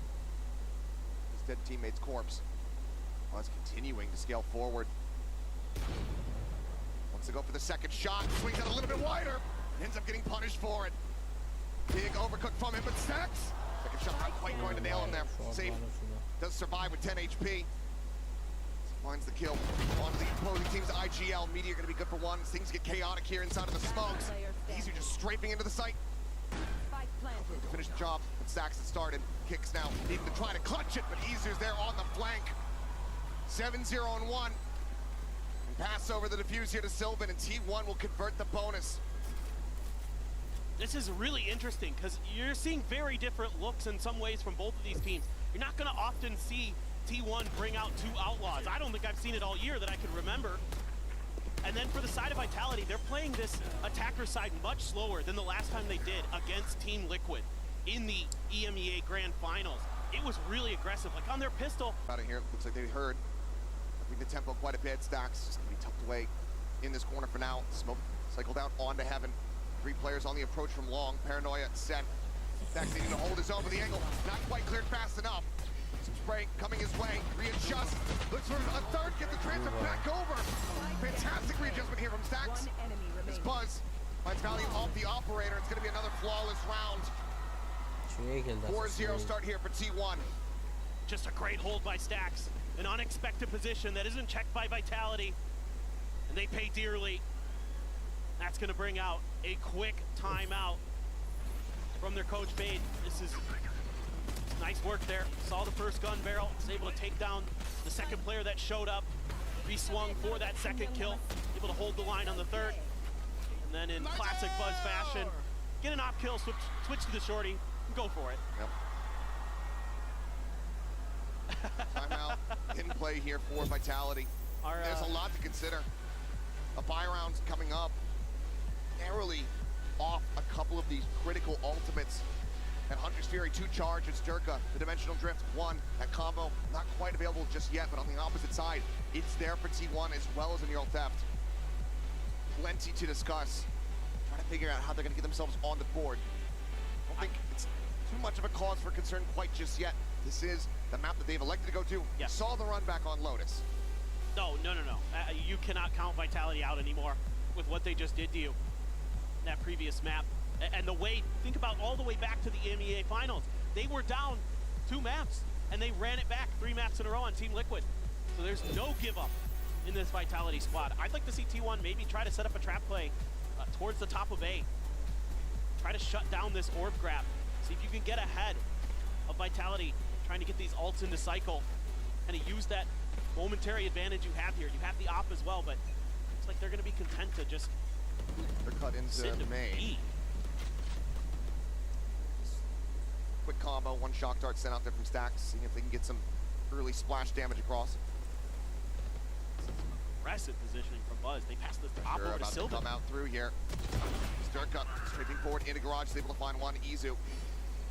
His dead teammate's corpse. Buzz continuing to scale forward. Wants to go for the second shot, swings it a little bit wider. Ends up getting punished for it. Big overcook from him, but Stacks. Second shot not quite going to nail him there. Safe does survive with 10 HP. Finds the kill onto the opposing team's IGL. Meteor gonna be good for one. Things get chaotic here inside of the smokes. Izu just strafing into the site. Finish the job, but Stacks had started. Kicks now, needing to try to clutch it, but Izu's there on the flank. 7-0 and 1. And pass over the defuse here to Sylvan, and T1 will convert the bonus. This is really interesting because you're seeing very different looks in some ways from both of these teams. You're not going to often see T1 bring out two outlaws. I don't think I've seen it all year that I can remember. And then for the side of Vitality, they're playing this attacker side much slower than the last time they did against Team Liquid in the EMEA Grand Finals. It was really aggressive, like on their pistol. Out of here, looks like they heard. I think the tempo quite a bit. Stacks just gonna be tucked away in this corner for now. Smoke cycled out onto Heaven. 3 players on the approach from long. Paranoia set. Stacks needing to hold his own, but the angle not quite cleared fast enough. Some spray coming his way. Readjust. Looks for a third. Get the transfer back over. Fantastic readjustment here from Stacks. As Buzz finds value off the operator. It's going to be another flawless round. 4-0 start here for T1. Just a great hold by Stacks. An unexpected position that isn't checked by Vitality. And they pay dearly. That's going to bring out a quick timeout from their coach Fade. This is nice work there. Saw the first gun barrel. Was able to take down the second player that showed up. Re-swung for that second kill. Able to hold the line on the third. And then in classic Buzz fashion, get an op kill, switch to the shorty, and go for it. Yep. Timeout in play here for Vitality. There's a lot to consider. A buy round's coming up. Narrowly off a couple of these critical ultimates. And Hunter's Fury, 2 charges, Durka, the Dimensional Drift, 1. That combo, not quite available just yet, but on the opposite side, it's there for T1 as well as a Neural Theft. Plenty to discuss to figure out how they're going to get themselves on the board. I don't think it's too much of a cause for concern quite just yet. This is the map that they've elected to go to. Yeah. Saw the run back on Lotus. No. You cannot count Vitality out anymore with what they just did to you in that previous map. And the way, think about all the way back to the EMEA finals. They were down 2 maps, and they ran it back 3 maps in a row on Team Liquid. So there's no give up in this Vitality squad. I'd like to see T1 maybe try to set up a trap play towards the top of A. Try to shut down this orb grab. See if you can get ahead of Vitality, trying to get these ults into cycle, and use that momentary advantage you have here. You have the op as well, but looks like they're going to be content to just They're cut sit into to main. B. Quick combo, 1 shock dart sent out there from Stacks, seeing if they can get some early splash damage across. Aggressive positioning from Buzz. They pass this op They're over to about to Sylvan. come out through here. Sturka scraping forward into garage, is able to find one. Izu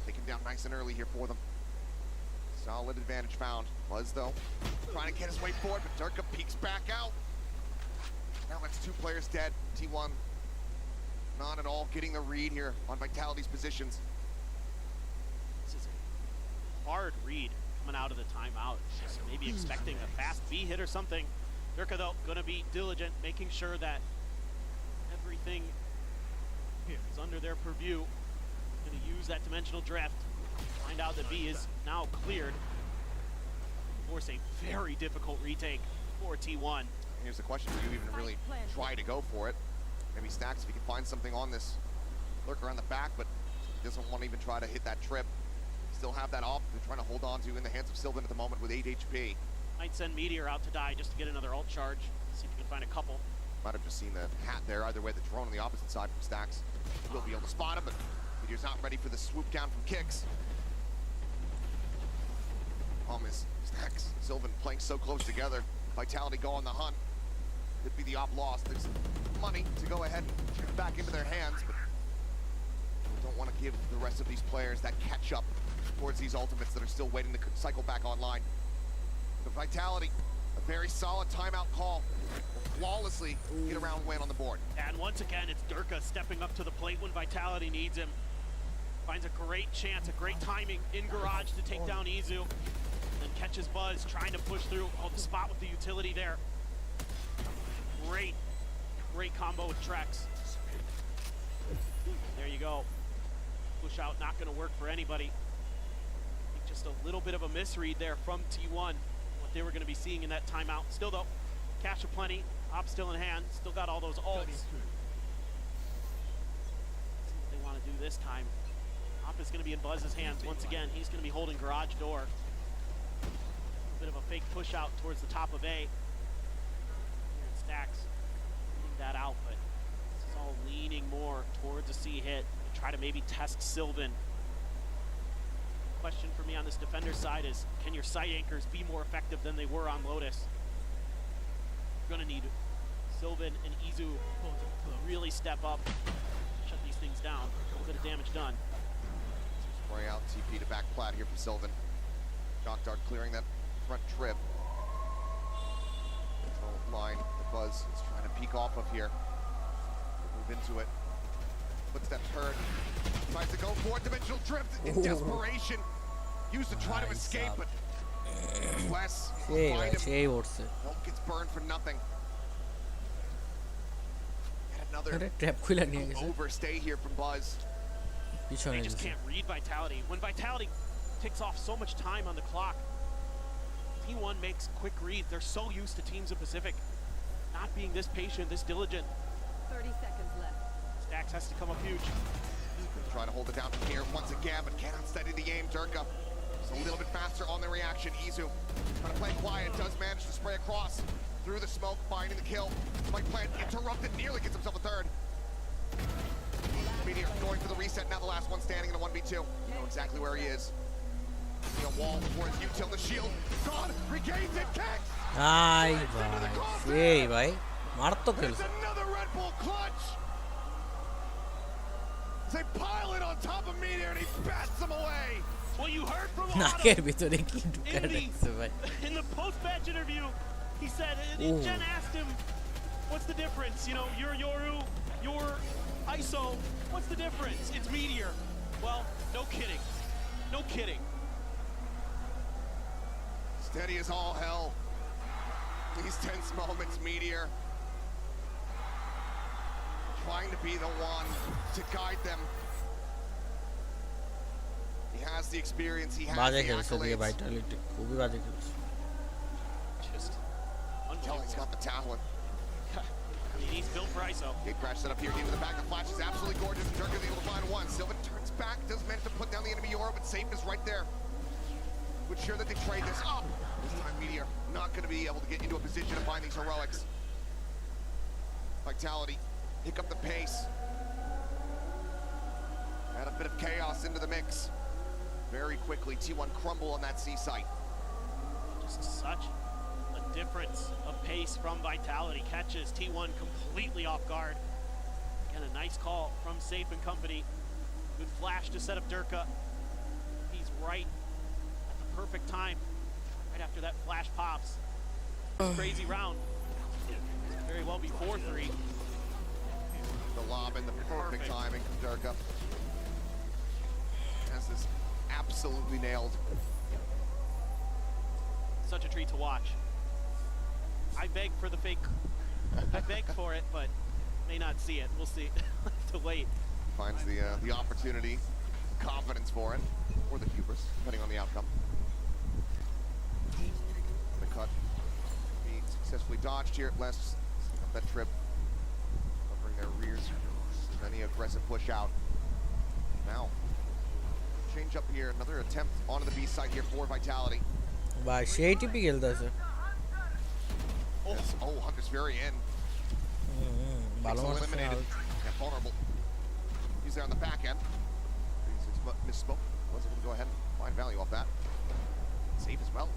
taken down nice and early here for them. Solid advantage found. Buzz though trying to get his way forward, but Durka peeks back out. Now that's 2 players dead. T1 not at all getting the read here on Vitality's positions. This is a hard read coming out of the timeout. Just maybe expecting a fast B hit or something. Durka though gonna be diligent, making sure that everything is under their purview. Gonna use that dimensional drift. Find out that B is now cleared. Force a very difficult retake for T1. Here's the question, do you even really try to go for it? Maybe Stacks, if you can find something on this lurker on the back, but doesn't want to even try to hit that trip. Still have that off, they're trying to hold on to in the hands of Sylvan at the moment with 8 HP. Might send Meteor out to die just to get another ult charge. See if you can find a couple. Might have just seen the hat there. Either way, the drone on the opposite side from Stacks will be able to spot him, but Meteor's not ready for the swoop down from kicks. Is Stacks, Sylvan playing so close together. Vitality go on the hunt. Could be the op lost. There's money to go ahead and shoot back into their hands, but we don't want to give the rest of these players that catch up towards these ultimates that are still waiting to cycle back online. The Vitality, a very solid timeout call, will flawlessly get around win on the board. And once again, it's Durka stepping up to the plate when Vitality needs him. Finds a great chance, a great timing in garage to take down Izu. Then catches Buzz trying to push through. Oh, the spot with the utility there. Great combo with Trex. There you go. Push out, not going to work for anybody. I think just a little bit of a misread there from T1. What they were going to be seeing in that timeout. Still though, cash aplenty. Op still in hand. Still got all those ults. See what they want to do this time. Op is going to be in Buzz's hands once again. He's going to be holding garage door. A bit of a fake push out towards the top of A. Stacks leading that out, but this is all leaning more towards a C hit. Try to maybe test Sylvan. Question for me on this defender side is, can your site anchors be more effective than they were on Lotus? You're gonna need Sylvan and Izu to really step up, shut these things down. A little bit of damage done. Spray out TP to back plat here from Sylvan. Shock Dart clearing that front trip. Control line that Buzz is trying to peek off of here. Move into it. Footsteps heard. Tries to go for it. Dimensional drift in desperation. Used to try to escape, but Wes will find him. Hope gets burned for nothing. And another overstay here from Buzz. They just can't read Vitality. When Vitality ticks off so much time on the clock, T1 makes quick reads. They're so used to Teams of Pacific not being this patient, this diligent. 30 seconds left. Stacks has to come up huge. Trying to hold it down from here once again, but cannot steady the aim. Durka is a little bit faster on the reaction. Izu trying to play quiet, does manage to spray across through the smoke, finding the kill. Spike plant interrupted, nearly gets himself a third. Meteor going for the reset, now the last one standing in a 1v2. You know exactly where he is. A wall towards Util, the shield gone, regains it, kicks! Ay, bhai. Bhai. Marto There's another Red Bull clutch! They pile it on top of Meteor and he bats him away! Well, you heard from নাকের ভিতরে কি ঢুকে রাখছে ভাই in the post-match interview, he said, Jen asked him, what's the difference? You know, you're Yoru, you're ISO, what's the difference? It's Meteor. Well, no kidding. No kidding. Steady as all hell. These tense moments, Meteor. Trying to be the one to guide them. He has the experience, he has বাজে the খেলছে দিয়ে accolades. Vitality খুবই বাজে খেলছে Just Until he's got the talent. I mean, he's built for ISO. Gate crash set up here into the back. The flash is absolutely gorgeous. And Durka's able to find one. Sylvan turns back, does manage to put down the enemy Aura, but Safe is right there to ensure that they trade this up. This time, Meteor not going to be able to get into a position to find these heroics. Vitality, pick up the pace. Add a bit of chaos into the mix. Very quickly, T1 crumble on that C site. Just such a difference of pace from Vitality. Catches T1 completely off guard. Again, a nice call from Safe and company. Good flash to set up Durka. He's right at the perfect time, right after that flash pops. Crazy round. Very well before 3. The lob in the perfect timing from Durka. Has this absolutely nailed. Such a treat to watch. I beg for the fake. I beg for it, but may not see it. We'll see. Have to wait. Finds the opportunity, confidence for it, or the hubris, depending on the outcome. The cut being successfully dodged here. Less that trip, covering their rears. Any aggressive push out. Now, change up here. Another attempt onto the B side here for Vitality. ভাই সেই টিপি খেলতেছে Yes. Oh, Hunter's Fury in. ভালো Pixel মারছে eliminated. Yeah, vulnerable. He's there on the back end. Misspoke. Was able to go ahead and find value off that. Safe as well.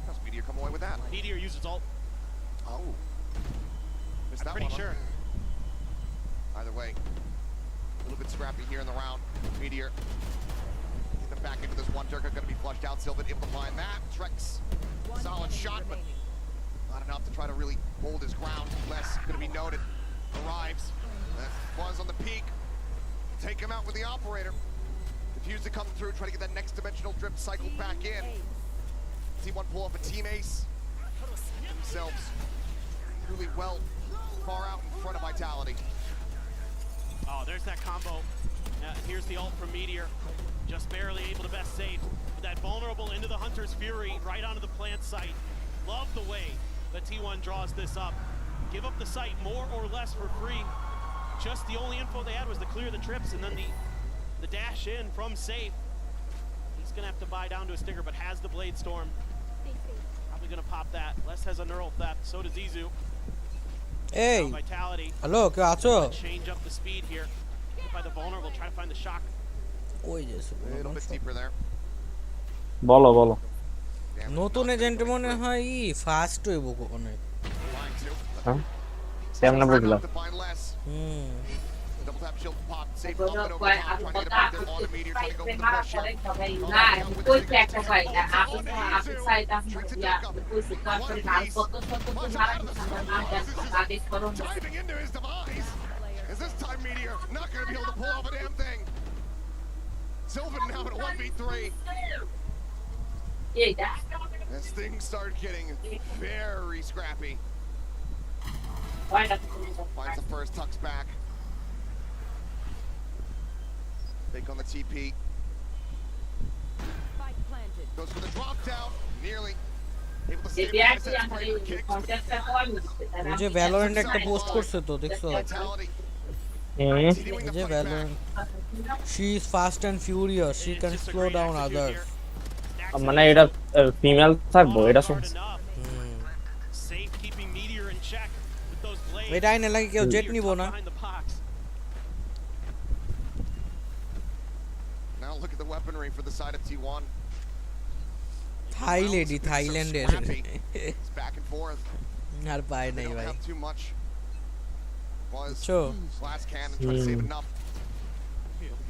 How's Meteor come away with that? Meteor uses ult. Oh. Missed I'm that pretty one, sure. huh? Either way, a little bit scrappy here in the round. Meteor in the back into this one. Durka going to be flushed out. Sylvan able to find that. Trex, solid shot, but not enough to try to really hold his ground. Les going to be noted. Arrives. That Buzz on the peak. Take him out with the operator. Diffuse to come through. Try to get that next dimensional drip cycle back in. T1 pull off a team ace. Themselves really well far out in front of Vitality. Oh, there's that combo. Here's the ult from Meteor. Just barely able to best save. With that vulnerable into the Hunter's Fury, right onto the plant site. Love the way that T1 draws this up. Give up the site more or less for free. Just the only info they had was to clear the trips, and then the dash in from Safe. He's gonna have to buy down to a sticker, but has the Blade Storm. Probably gonna pop that. Les has a neural theft, so does Izu. এই Now Vitality. Hello কেউ আছো Change up the speed here. Hit by the vulnerable, try to find the shock. ওই যে A little bit deeper there. বলো বলো নতুন agent মনে হয় ফাস্ট হইব অনেক Line two. হ্যাঁ কেমনে বুঝলা To find less. Hmm Double tap shield pop. Safe up and over top. Trying to get a there on the Meteor. Trying to go for the push here. Diving into his demise. Is this time Meteor not going to be able to pull off a damn thing? Sylvan now at a 1v3. As things start getting very scrappy. Finds the first, tucks back. Fake on the TP. Goes for the drop down. Nearly able to save the kicks. ওই যে Valorant একটা post করছে তো দেখছো Vitality. এই যে Valorant she is fast and furious she can slow down others মানে এটা ফিমেল থাকবো এটা শুনছি Safe keeping Meteor in check with those blades. এটাই না লাগে কেউ জেট নিব না Behind the box. Now look at the weaponry for the side of T1. Thai lady থাইল্যান্ডের It's back and forth. আর পায় They নাই don't ভাই have too much. Was Sure. last cannon trying to save enough.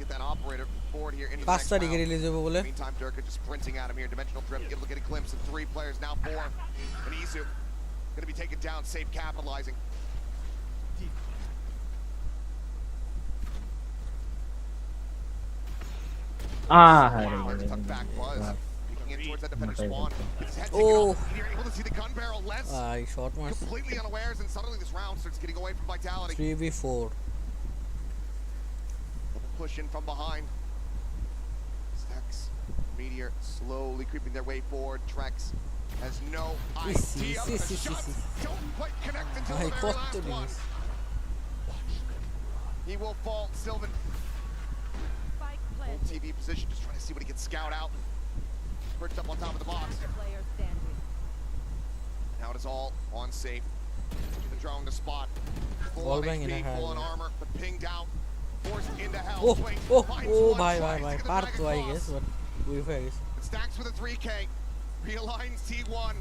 Get that operator forward here into the 5 next তারিখে round. Release হবে বলে Meantime, Durka just sprinting at him here. Dimensional drip, able to get a glimpse of 3 players, now 4. And Izu gonna be taken down, Safe capitalizing. Tuck back Buzz. Peeking in towards that defender spawn. Gets his head taken Oh. off. Meteor able to see the gun barrel. Les short marks. completely unawares, and suddenly this round starts getting away from Vitality. 3v4. Push in from behind. Stacks. Meteor slowly creeping their way forward. Trex has no idea. The shots don't quite connect until the very last one. He will fall. Sylvan. Hold TV position, just trying to see what he can scout out. Perched up on top of the box. Now it is all on safe. The drone to spot. Full on HP, full on armor, but pinged out. Forced into hell. Swings, finds one, bhai tries to get the part drag to I across. guess but we face. Stacks with a 3K. Realigns T1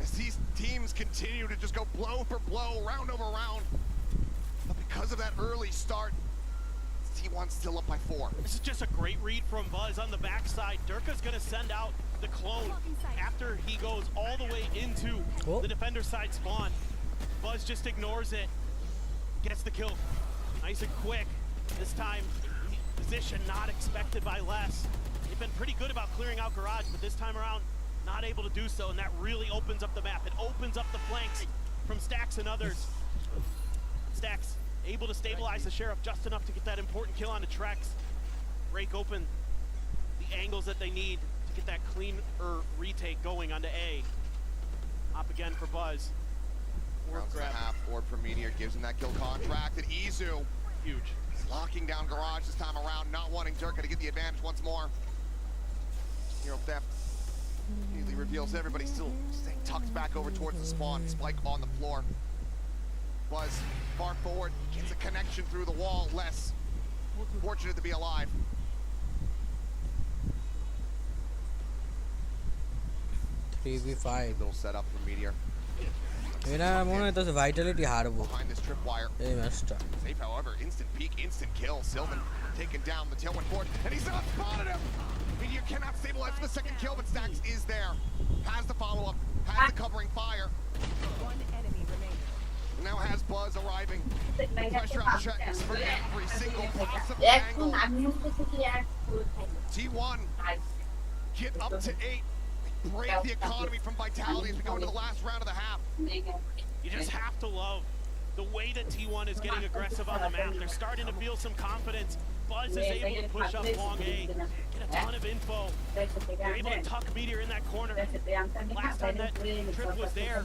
as these teams continue to just go blow for blow, round over round. But because of that early start, T1 still up by 4. This is just a great read from Buzz on the backside. Durka's going to send out the clone after he goes all the way into the defender side spawn. Buzz just ignores it, gets the kill. Nice and quick. This time, position not expected by Les. They've been pretty good about clearing out garage, but this time around, not able to do so, and that really opens up the map. It opens up the flanks from Stacks and others. Stacks able to stabilize the Sheriff just enough to get that important kill onto Trex. Break open the angles that they need to get that cleaner retake going onto A. Up again for Buzz. Rounds and a half forward for Meteor, gives him that kill contract, and Izu. Huge. Locking down garage this time around, not wanting Durka to get the advantage once more. Hero theft immediately reveals everybody still staying tucked back over towards the spawn. Spike on the floor. Buzz far forward, gets a connection through the wall. Les fortunate to be alive. 3v5. Little setup for Meteor. এটা মনে হইতাছে Vitality হারবো Behind this tripwire. এই ম্যাচটা Safe, however, instant peek, instant kill. Sylvan taken down, the tailwind forward, and he's not spotted him! Meteor cannot stabilize for the second kill, but Stacks is there. Has the follow-up, has the covering fire. One enemy remaining. Now has Buzz arriving. Pressure on checks for every single possible angle. T1, get up to 8. Break the economy from Vitality as we go into the last round of the half. You just have to love the way that T1 is getting aggressive on the map. They're starting to feel some confidence. Buzz is able to push up long A, get a ton of info. They're able to tuck Meteor in that corner. Last time that trip was there,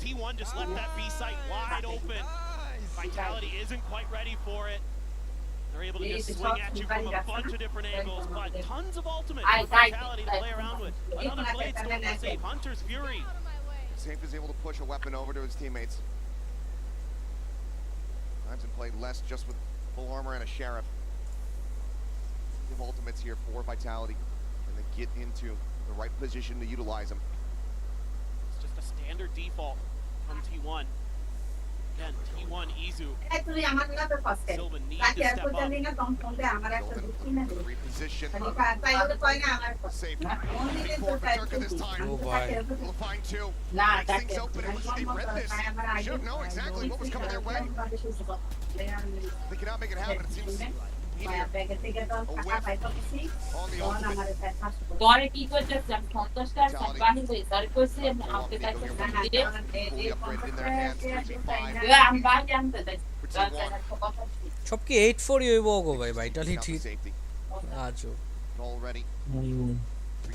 T1 just left that B site wide open. Vitality isn't quite ready for it. They're able to just swing at you from a bunch of different angles, but tons of ultimate for Vitality to play around with. Another blade storm to save Hunter's Fury. Safe is able to push a weapon over to his teammates. Times and played less just with full armor and a Sheriff. Give ultimates here for Vitality, and they get into the right position to utilize them. It's just a standard default from T1. Again, T1 Izu. Sylvan needs to step up. Reposition. Safe. Forward for Durka this time. We'll find 2. Makes things open. It looks like they read this. Should know exactly what was coming their way. They cannot make it happen. It seems Meteor. A whiff on the ultimate. Vitality fully upgraded in their hands. 3v5. সব কি 8-4 হইব গো ভাই Vitality আজো Already.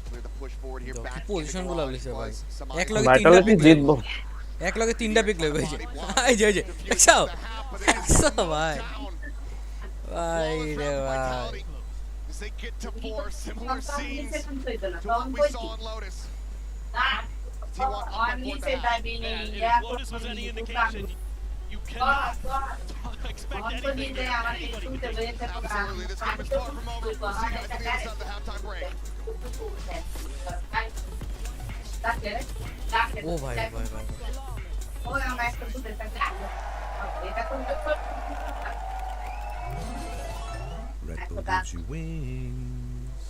Clear the push forward here back. Position গুলো লিছে ভাই এক লগে 3টা পিক জিতবো এক লগে 3টা পিক লইবে এই যে দেখছো দেখছো ভাই ভাই রে ভাই As they get to 4, similar scenes to what we saw on Lotus. T1 If Lotus was any indication, you cannot expect anything from anybody. Absolutely, this game is far from over. We'll see you guys at the other side of the halftime break. ও ভাই ভাই ভাই Red Bull gives you wings.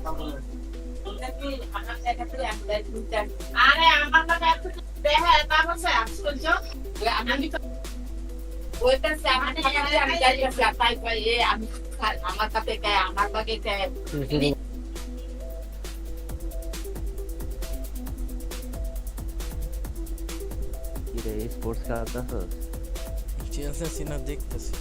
Kalau sports খেলতেছস? Chelsea না দেখতেছি।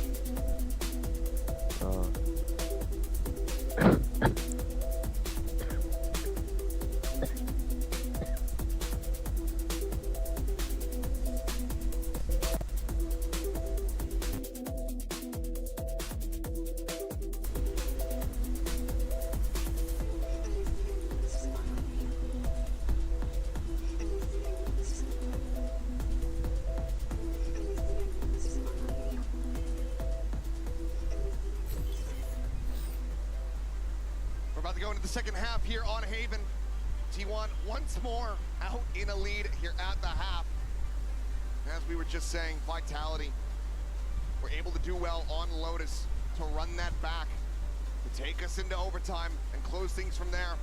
We're about to go into the second half here on Haven. T1 once more out in a lead here at the half. As we were just saying, Vitality were able to do well on Lotus to run that back, to take us into overtime and close things from there.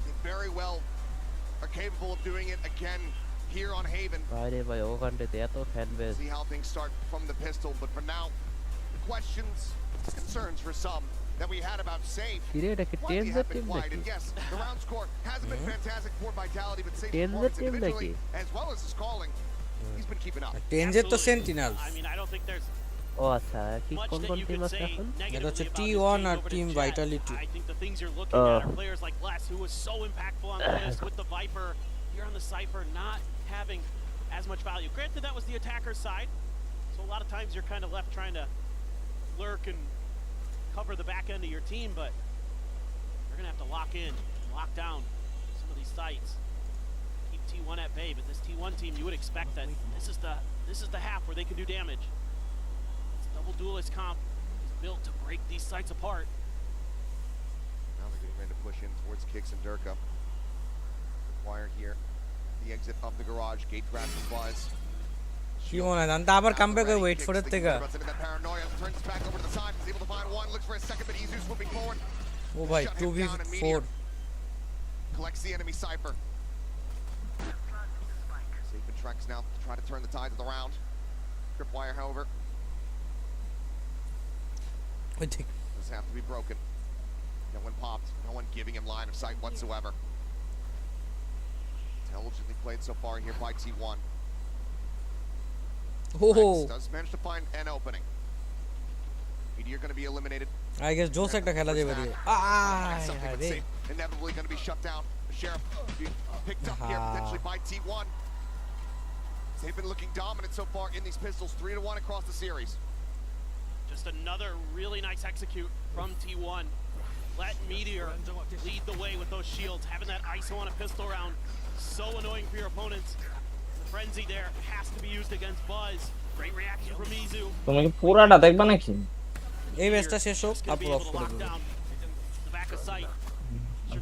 They very well are capable of doing it again here on Haven. See how things start from the pistol, but for now, the questions, concerns for some that we had about Safe. Why they have been quiet, and yes, the round score hasn't been fantastic for Vitality, but Safe's performance individually, as well as his calling, he's been keeping up. টেনজের তো Sentinel. I mean, I don't think there's ও আচ্ছা, কি কোন কোন team আছে এখন? এটা হচ্ছে T1 আর team Vitality. I think the things you're looking at are players like Les, who was so impactful on the list with the Viper. Here on the Cypher, not having as much value. Granted, that was the attacker's side, so a lot of times you're kind of left trying to lurk and cover the back end of your team, but you're gonna have to lock in, lock down some of these sites, keep T1 at bay. But this T1 team, you would expect that this is the half where they can do damage. This double duelist comp is built to break these sites apart. Now they're getting ready to push in towards Kicks and Durka. Wire here, the exit of the garage, gate crash was. কি মনে হয় জানতে আবার কামব্যাকে wait for এর থেকে। ও ভাই 2v4 collects the enemy Cypher. Safe and Trex now to try to turn the tides of the round. Tripwire, however, does have to be broken. No one popped, no one giving him line of sight whatsoever. Intelligently played so far here by T1. Oh, does manage to find an opening. Meteor going to be eliminated. I guess Jose একটা খেলা যাবে রে। Inevitably going to be shut down. The Sheriff picked up here potentially by T1. They've been looking dominant so far in these pistols, 3-1 across the series. Just another really nice execute from T1. Let Meteor lead the way with those shields. Having that ISO on a pistol round, so annoying for your opponents. The frenzy there has to be used against Buzz. Great reaction from Izu. তুমি কি পুরাটা দেখবা নাকি? এই ম্যাচটা শেষ হোক upload of করে দেব।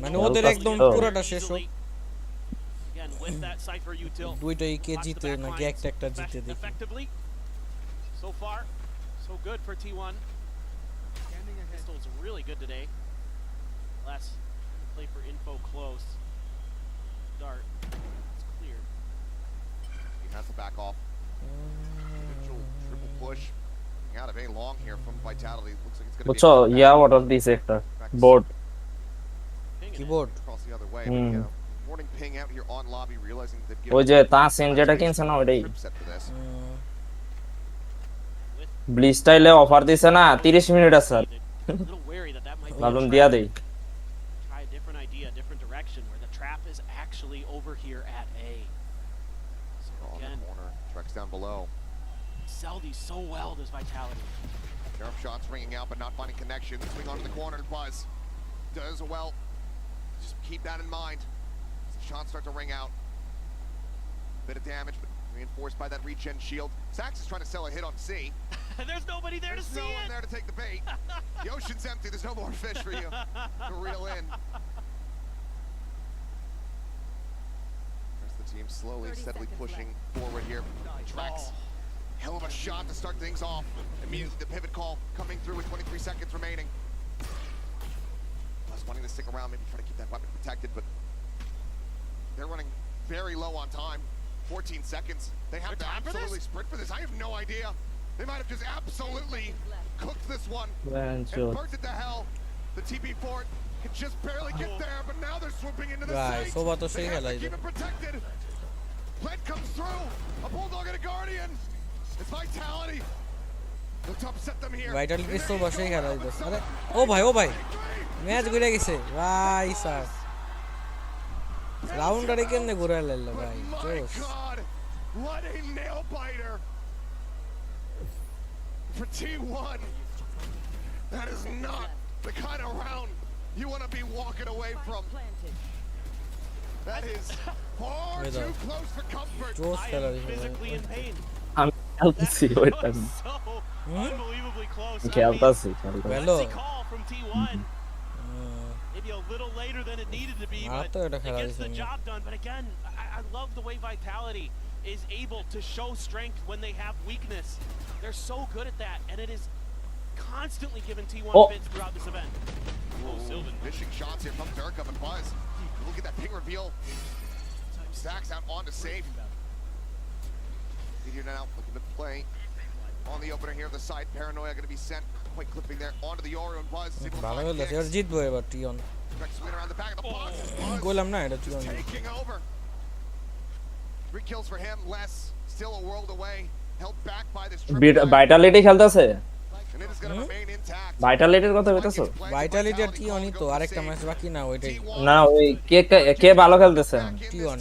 মানে ওদের একদম পুরাটা শেষ হোক। দুইটাই কে জিতে নাকি একটা জিতে দেখি। So far, so good for T1. Pistol's really good today. Last play for info close. Dart. It's clear. He has to back off. Triple push. Out of A long here from Vitality. Looks like it's going to be. Yeah, what of this sector? Board. Keyboard. Across the other way. Warning ping out here on lobby, realizing that they've ওই যে তা সেন যেটা কিনছে না ওইটাই ব্লি স্টাইলে offer দিছে না 30 মিনিট আছে স্যার ভাবলাম দিয়া দেই try a different idea, different direction where the trap is actually over here at A. So again, corner, Trex down below. Sell these so well, does Vitality. Sheriff shots ringing out, but not finding connection. Swing onto the corner, Buzz does well. Just keep that in mind. As the shots start to ring out. Bit of damage, but reinforced by that regen shield. Sax is trying to sell a hit on C. There's nobody there to see it. There's no one there to take the bait. The ocean's empty. There's no more fish for you to reel in. There's the team slowly, steadily pushing forward here. Trex. Hell of a shot to start things off. Immediately the pivot call coming through with 23 seconds remaining. Plus wanting to stick around, maybe try to keep that weapon protected, but they're running very low on time. 14 seconds. They have to absolutely sprint for this. I have no idea. They might have just absolutely cooked this one and burnt it to hell. The TP fort can just barely get there, but now they're swooping into the site. They have to keep it protected. Plant comes through. A bulldog and a guardian. It's Vitality. Let's upset them here. Vitality so বসেই খেলা হইতাছে আরে ও ভাই match ঘুরে গেছে ভাই sir রাউন্ডারে কেমনে ঘুরে লাইলো ভাই জোস What a nail biter for T1. That is not the kind of round you want to be walking away from. That is far too close for comfort. I am physically in pain. আমি খেলতেছি ওইটা Unbelievably close. খেলতেছি Classy call from T1. Maybe a little later than it needed to be, but it gets the job done. But again, I love the way Vitality is able to show strength when they have weakness. They're so good at that, and it is constantly given T1 fits throughout this event. Oh, Sylvan. Fishing shots here from Durka, but Buzz. Look at that ping reveal. Stacks out on to safe. Meteor now looking to play on the opener here. The side Paranoia going to be sent. Quite clipping there onto the Yoru and Buzz. ভালো হলো এর জিতবো এবার টিয়ন গোলাম না এটা টিয়ন taking over. 3 kills for him, less still a world away, held back by this Vitality খেলতেছে and it is going to remain intact. ভাইটালিটির কথা কইতাছো ভাইটালিটি আর টিয়নই তো আরেকটা ম্যাচ বাকি না ওইটাই না ওই কে ভালো খেলতেছে টিয়ন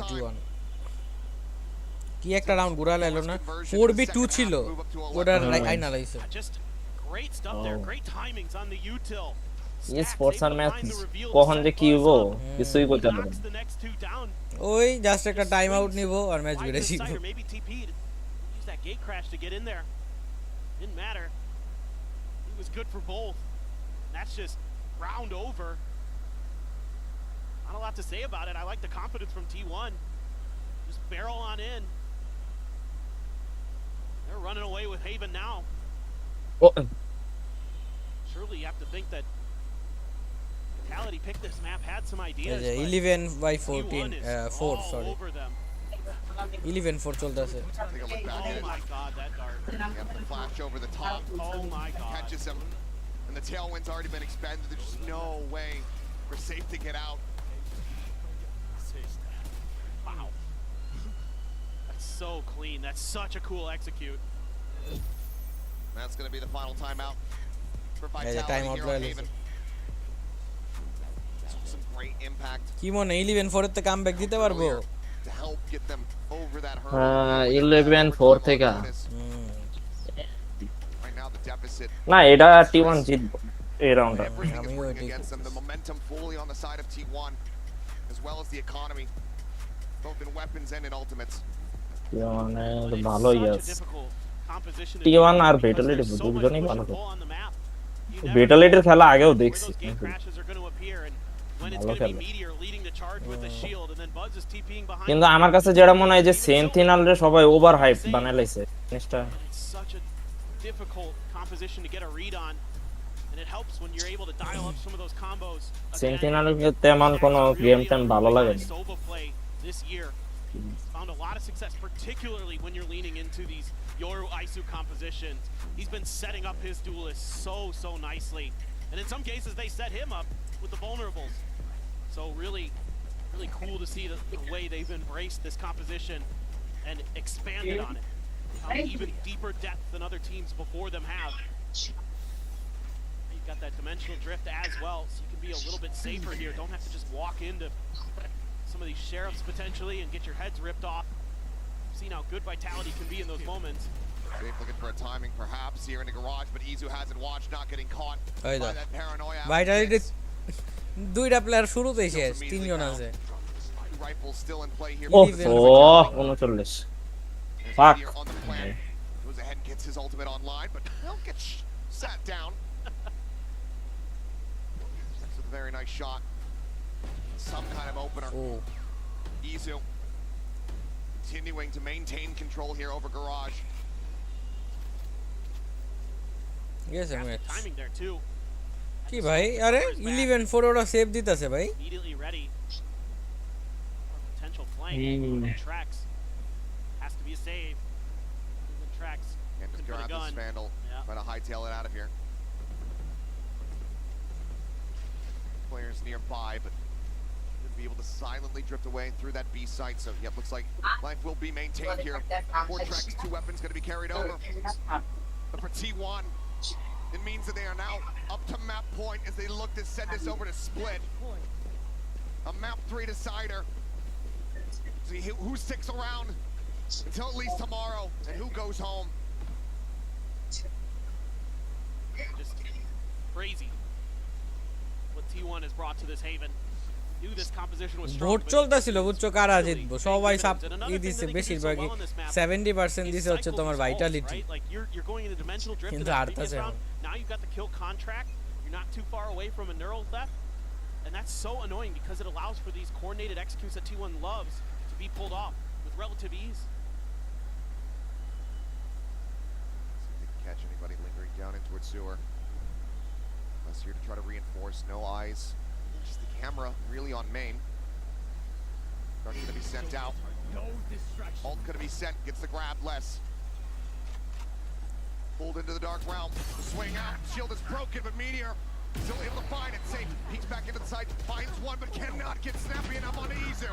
কি একটা রাউন্ড ঘুরা লাইলো না 4v2 ছিল ওটার আইনা লাইছে Great stuff there, great timings on the util. Sports আর ম্যাচ কখন যে কি হবো কিছুই কইতে পারবো ওই জাস্ট একটা টাইম আউট নিব আর ম্যাচ জিতে যাবো maybe TP use that gate crash to get in there. Didn't matter. He was good for both. That's just round over. Not a lot to say about it. I like the confidence from T1. Just barrel on in. They're running away with Haven now. Surely you have to think that Vitality picked this map, had some ideas. 11 by 14 4 sorry 11-4 চলতেছে Oh my god, that dart. The flash over the top. Oh my god. Catches him. And the tailwind's already been expended. There's just no way for Safe to get out. Wow. That's so clean. That's such a cool execute. That's going to be the final timeout for Yeah, the Vitality timeout here on Haven. Some great impact কি মনে 11-4 এর তে comeback দিতে পারবো to help get them over that 11-4 থেকে right now the deficit না এটা T1 জিতবো এই রাউন্ডটা আমিও against them. The momentum fully on the side of T1 as well as the economy both in weapons and in ultimates. মানে ভালো ইয়াস T1 আর Vitality দুজনেই ভালো খেলে Vitalityর খেলা আগেও দেখছি ভালো খেলে কিন্তু আমার কাছে যেটা মনে হয় যে সেন্টিনেলরে সবাই ওভার হাইপ বানায় লাইছে জিনিসটা সেন্টিনেলের তেমন কোনো গেম টেম ভালো লাগে না found a lot of success, particularly when you're leaning into these Yoru Isu compositions. He's been setting up his duelists so nicely, and in some cases they set him up with the vulnerables. So really cool to see the way they've embraced this composition and expanded on it. Even deeper depth than other teams before them have. You've got that dimensional drift as well, so you can be a little bit safer here. Don't have to just walk into some of these sheriffs potentially and get your heads ripped off. Seen how good Vitality can be in those moments. Safe looking for a timing perhaps here in the garage, but Izu hasn't watched, not getting caught by that paranoia. Vitality দুইটা player শুরুতেই শেষ তিনজন আছে Rifle still in play here. Oh, 39 fuck. Goes ahead and gets his ultimate online, but he'll get sat down. That's a very nice shot. Some kind of opener. Izu continuing to maintain control here over Garage. Yes, timing there too. কি ভাই আরে 11-4 ওরা save দিতেছে ভাই Immediately ready. Potential flank. Tracks. Has to be a save. Tracks. And just grab this Vandal. Try to hightail it out of here. Players nearby, but should be able to silently drift away through that B site. So, yep, looks like life will be maintained here. 4 tracks, 2 weapons going to be carried over. But for T1, it means that they are now up to map point as they look to send this over to split. A map 3 decider. See who sticks around until at least tomorrow and who goes home. Just crazy what T1 has brought to this haven. Knew this composition was strong. Vote চলতেছিল বুঝছো কারা জিতবো সবাই সাপ দিছে বেশিরভাগই 70% দিছে হচ্ছে তোমার ভাইটালিটি কিন্তু হারতাছে Now you've got the kill contract. You're not too far away from a neural theft. And that's so annoying because it allows for these coordinated executes that T1 loves to be pulled off with relative ease. See if they can catch anybody lingering down in towards sewer. Us here to try to reinforce. No eyes. Just the camera really on main. Dark gonna be sent out. No distraction. Alt gonna be sent. Gets the grab less. Pulled into the dark realm. The swing out. Shield is broken, but Meteor still able to find it. Safe. Peeks back into the site. Finds one, but cannot get snappy enough on Izu.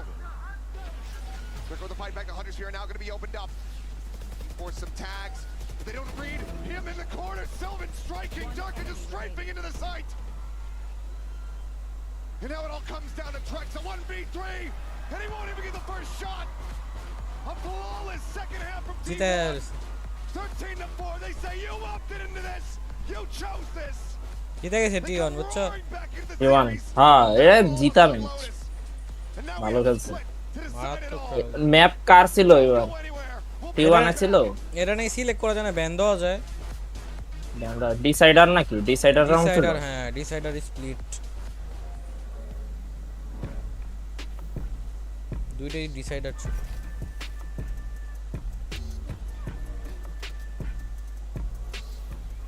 Quick with the fight back. The Hunters here are now going to be opened up. Force some tags. But they don't read him in the corner. Sylvan striking. Darkin just strafing into the site. And now it all comes down to Trex. A 1v3. And he won't even get the first shot. A flawless second half from T1. 13-4. They say you opted into this. You chose this. জিতে গেছে T1 বুঝছো T1 হ্যাঁ এ জিতা match ভালো খেলছে map কার ছিল এবার T1 ছিল এরা নেই সিলেক্ট করা যায় না ব্যান দেওয়া যায় ব্যান্ডা ডিসাইডার নাকি ডিসাইডার রাউন্ড ছিল হ্যাঁ ডিসাইডার স্প্লিট দুইটাই ডিসাইডার ছিল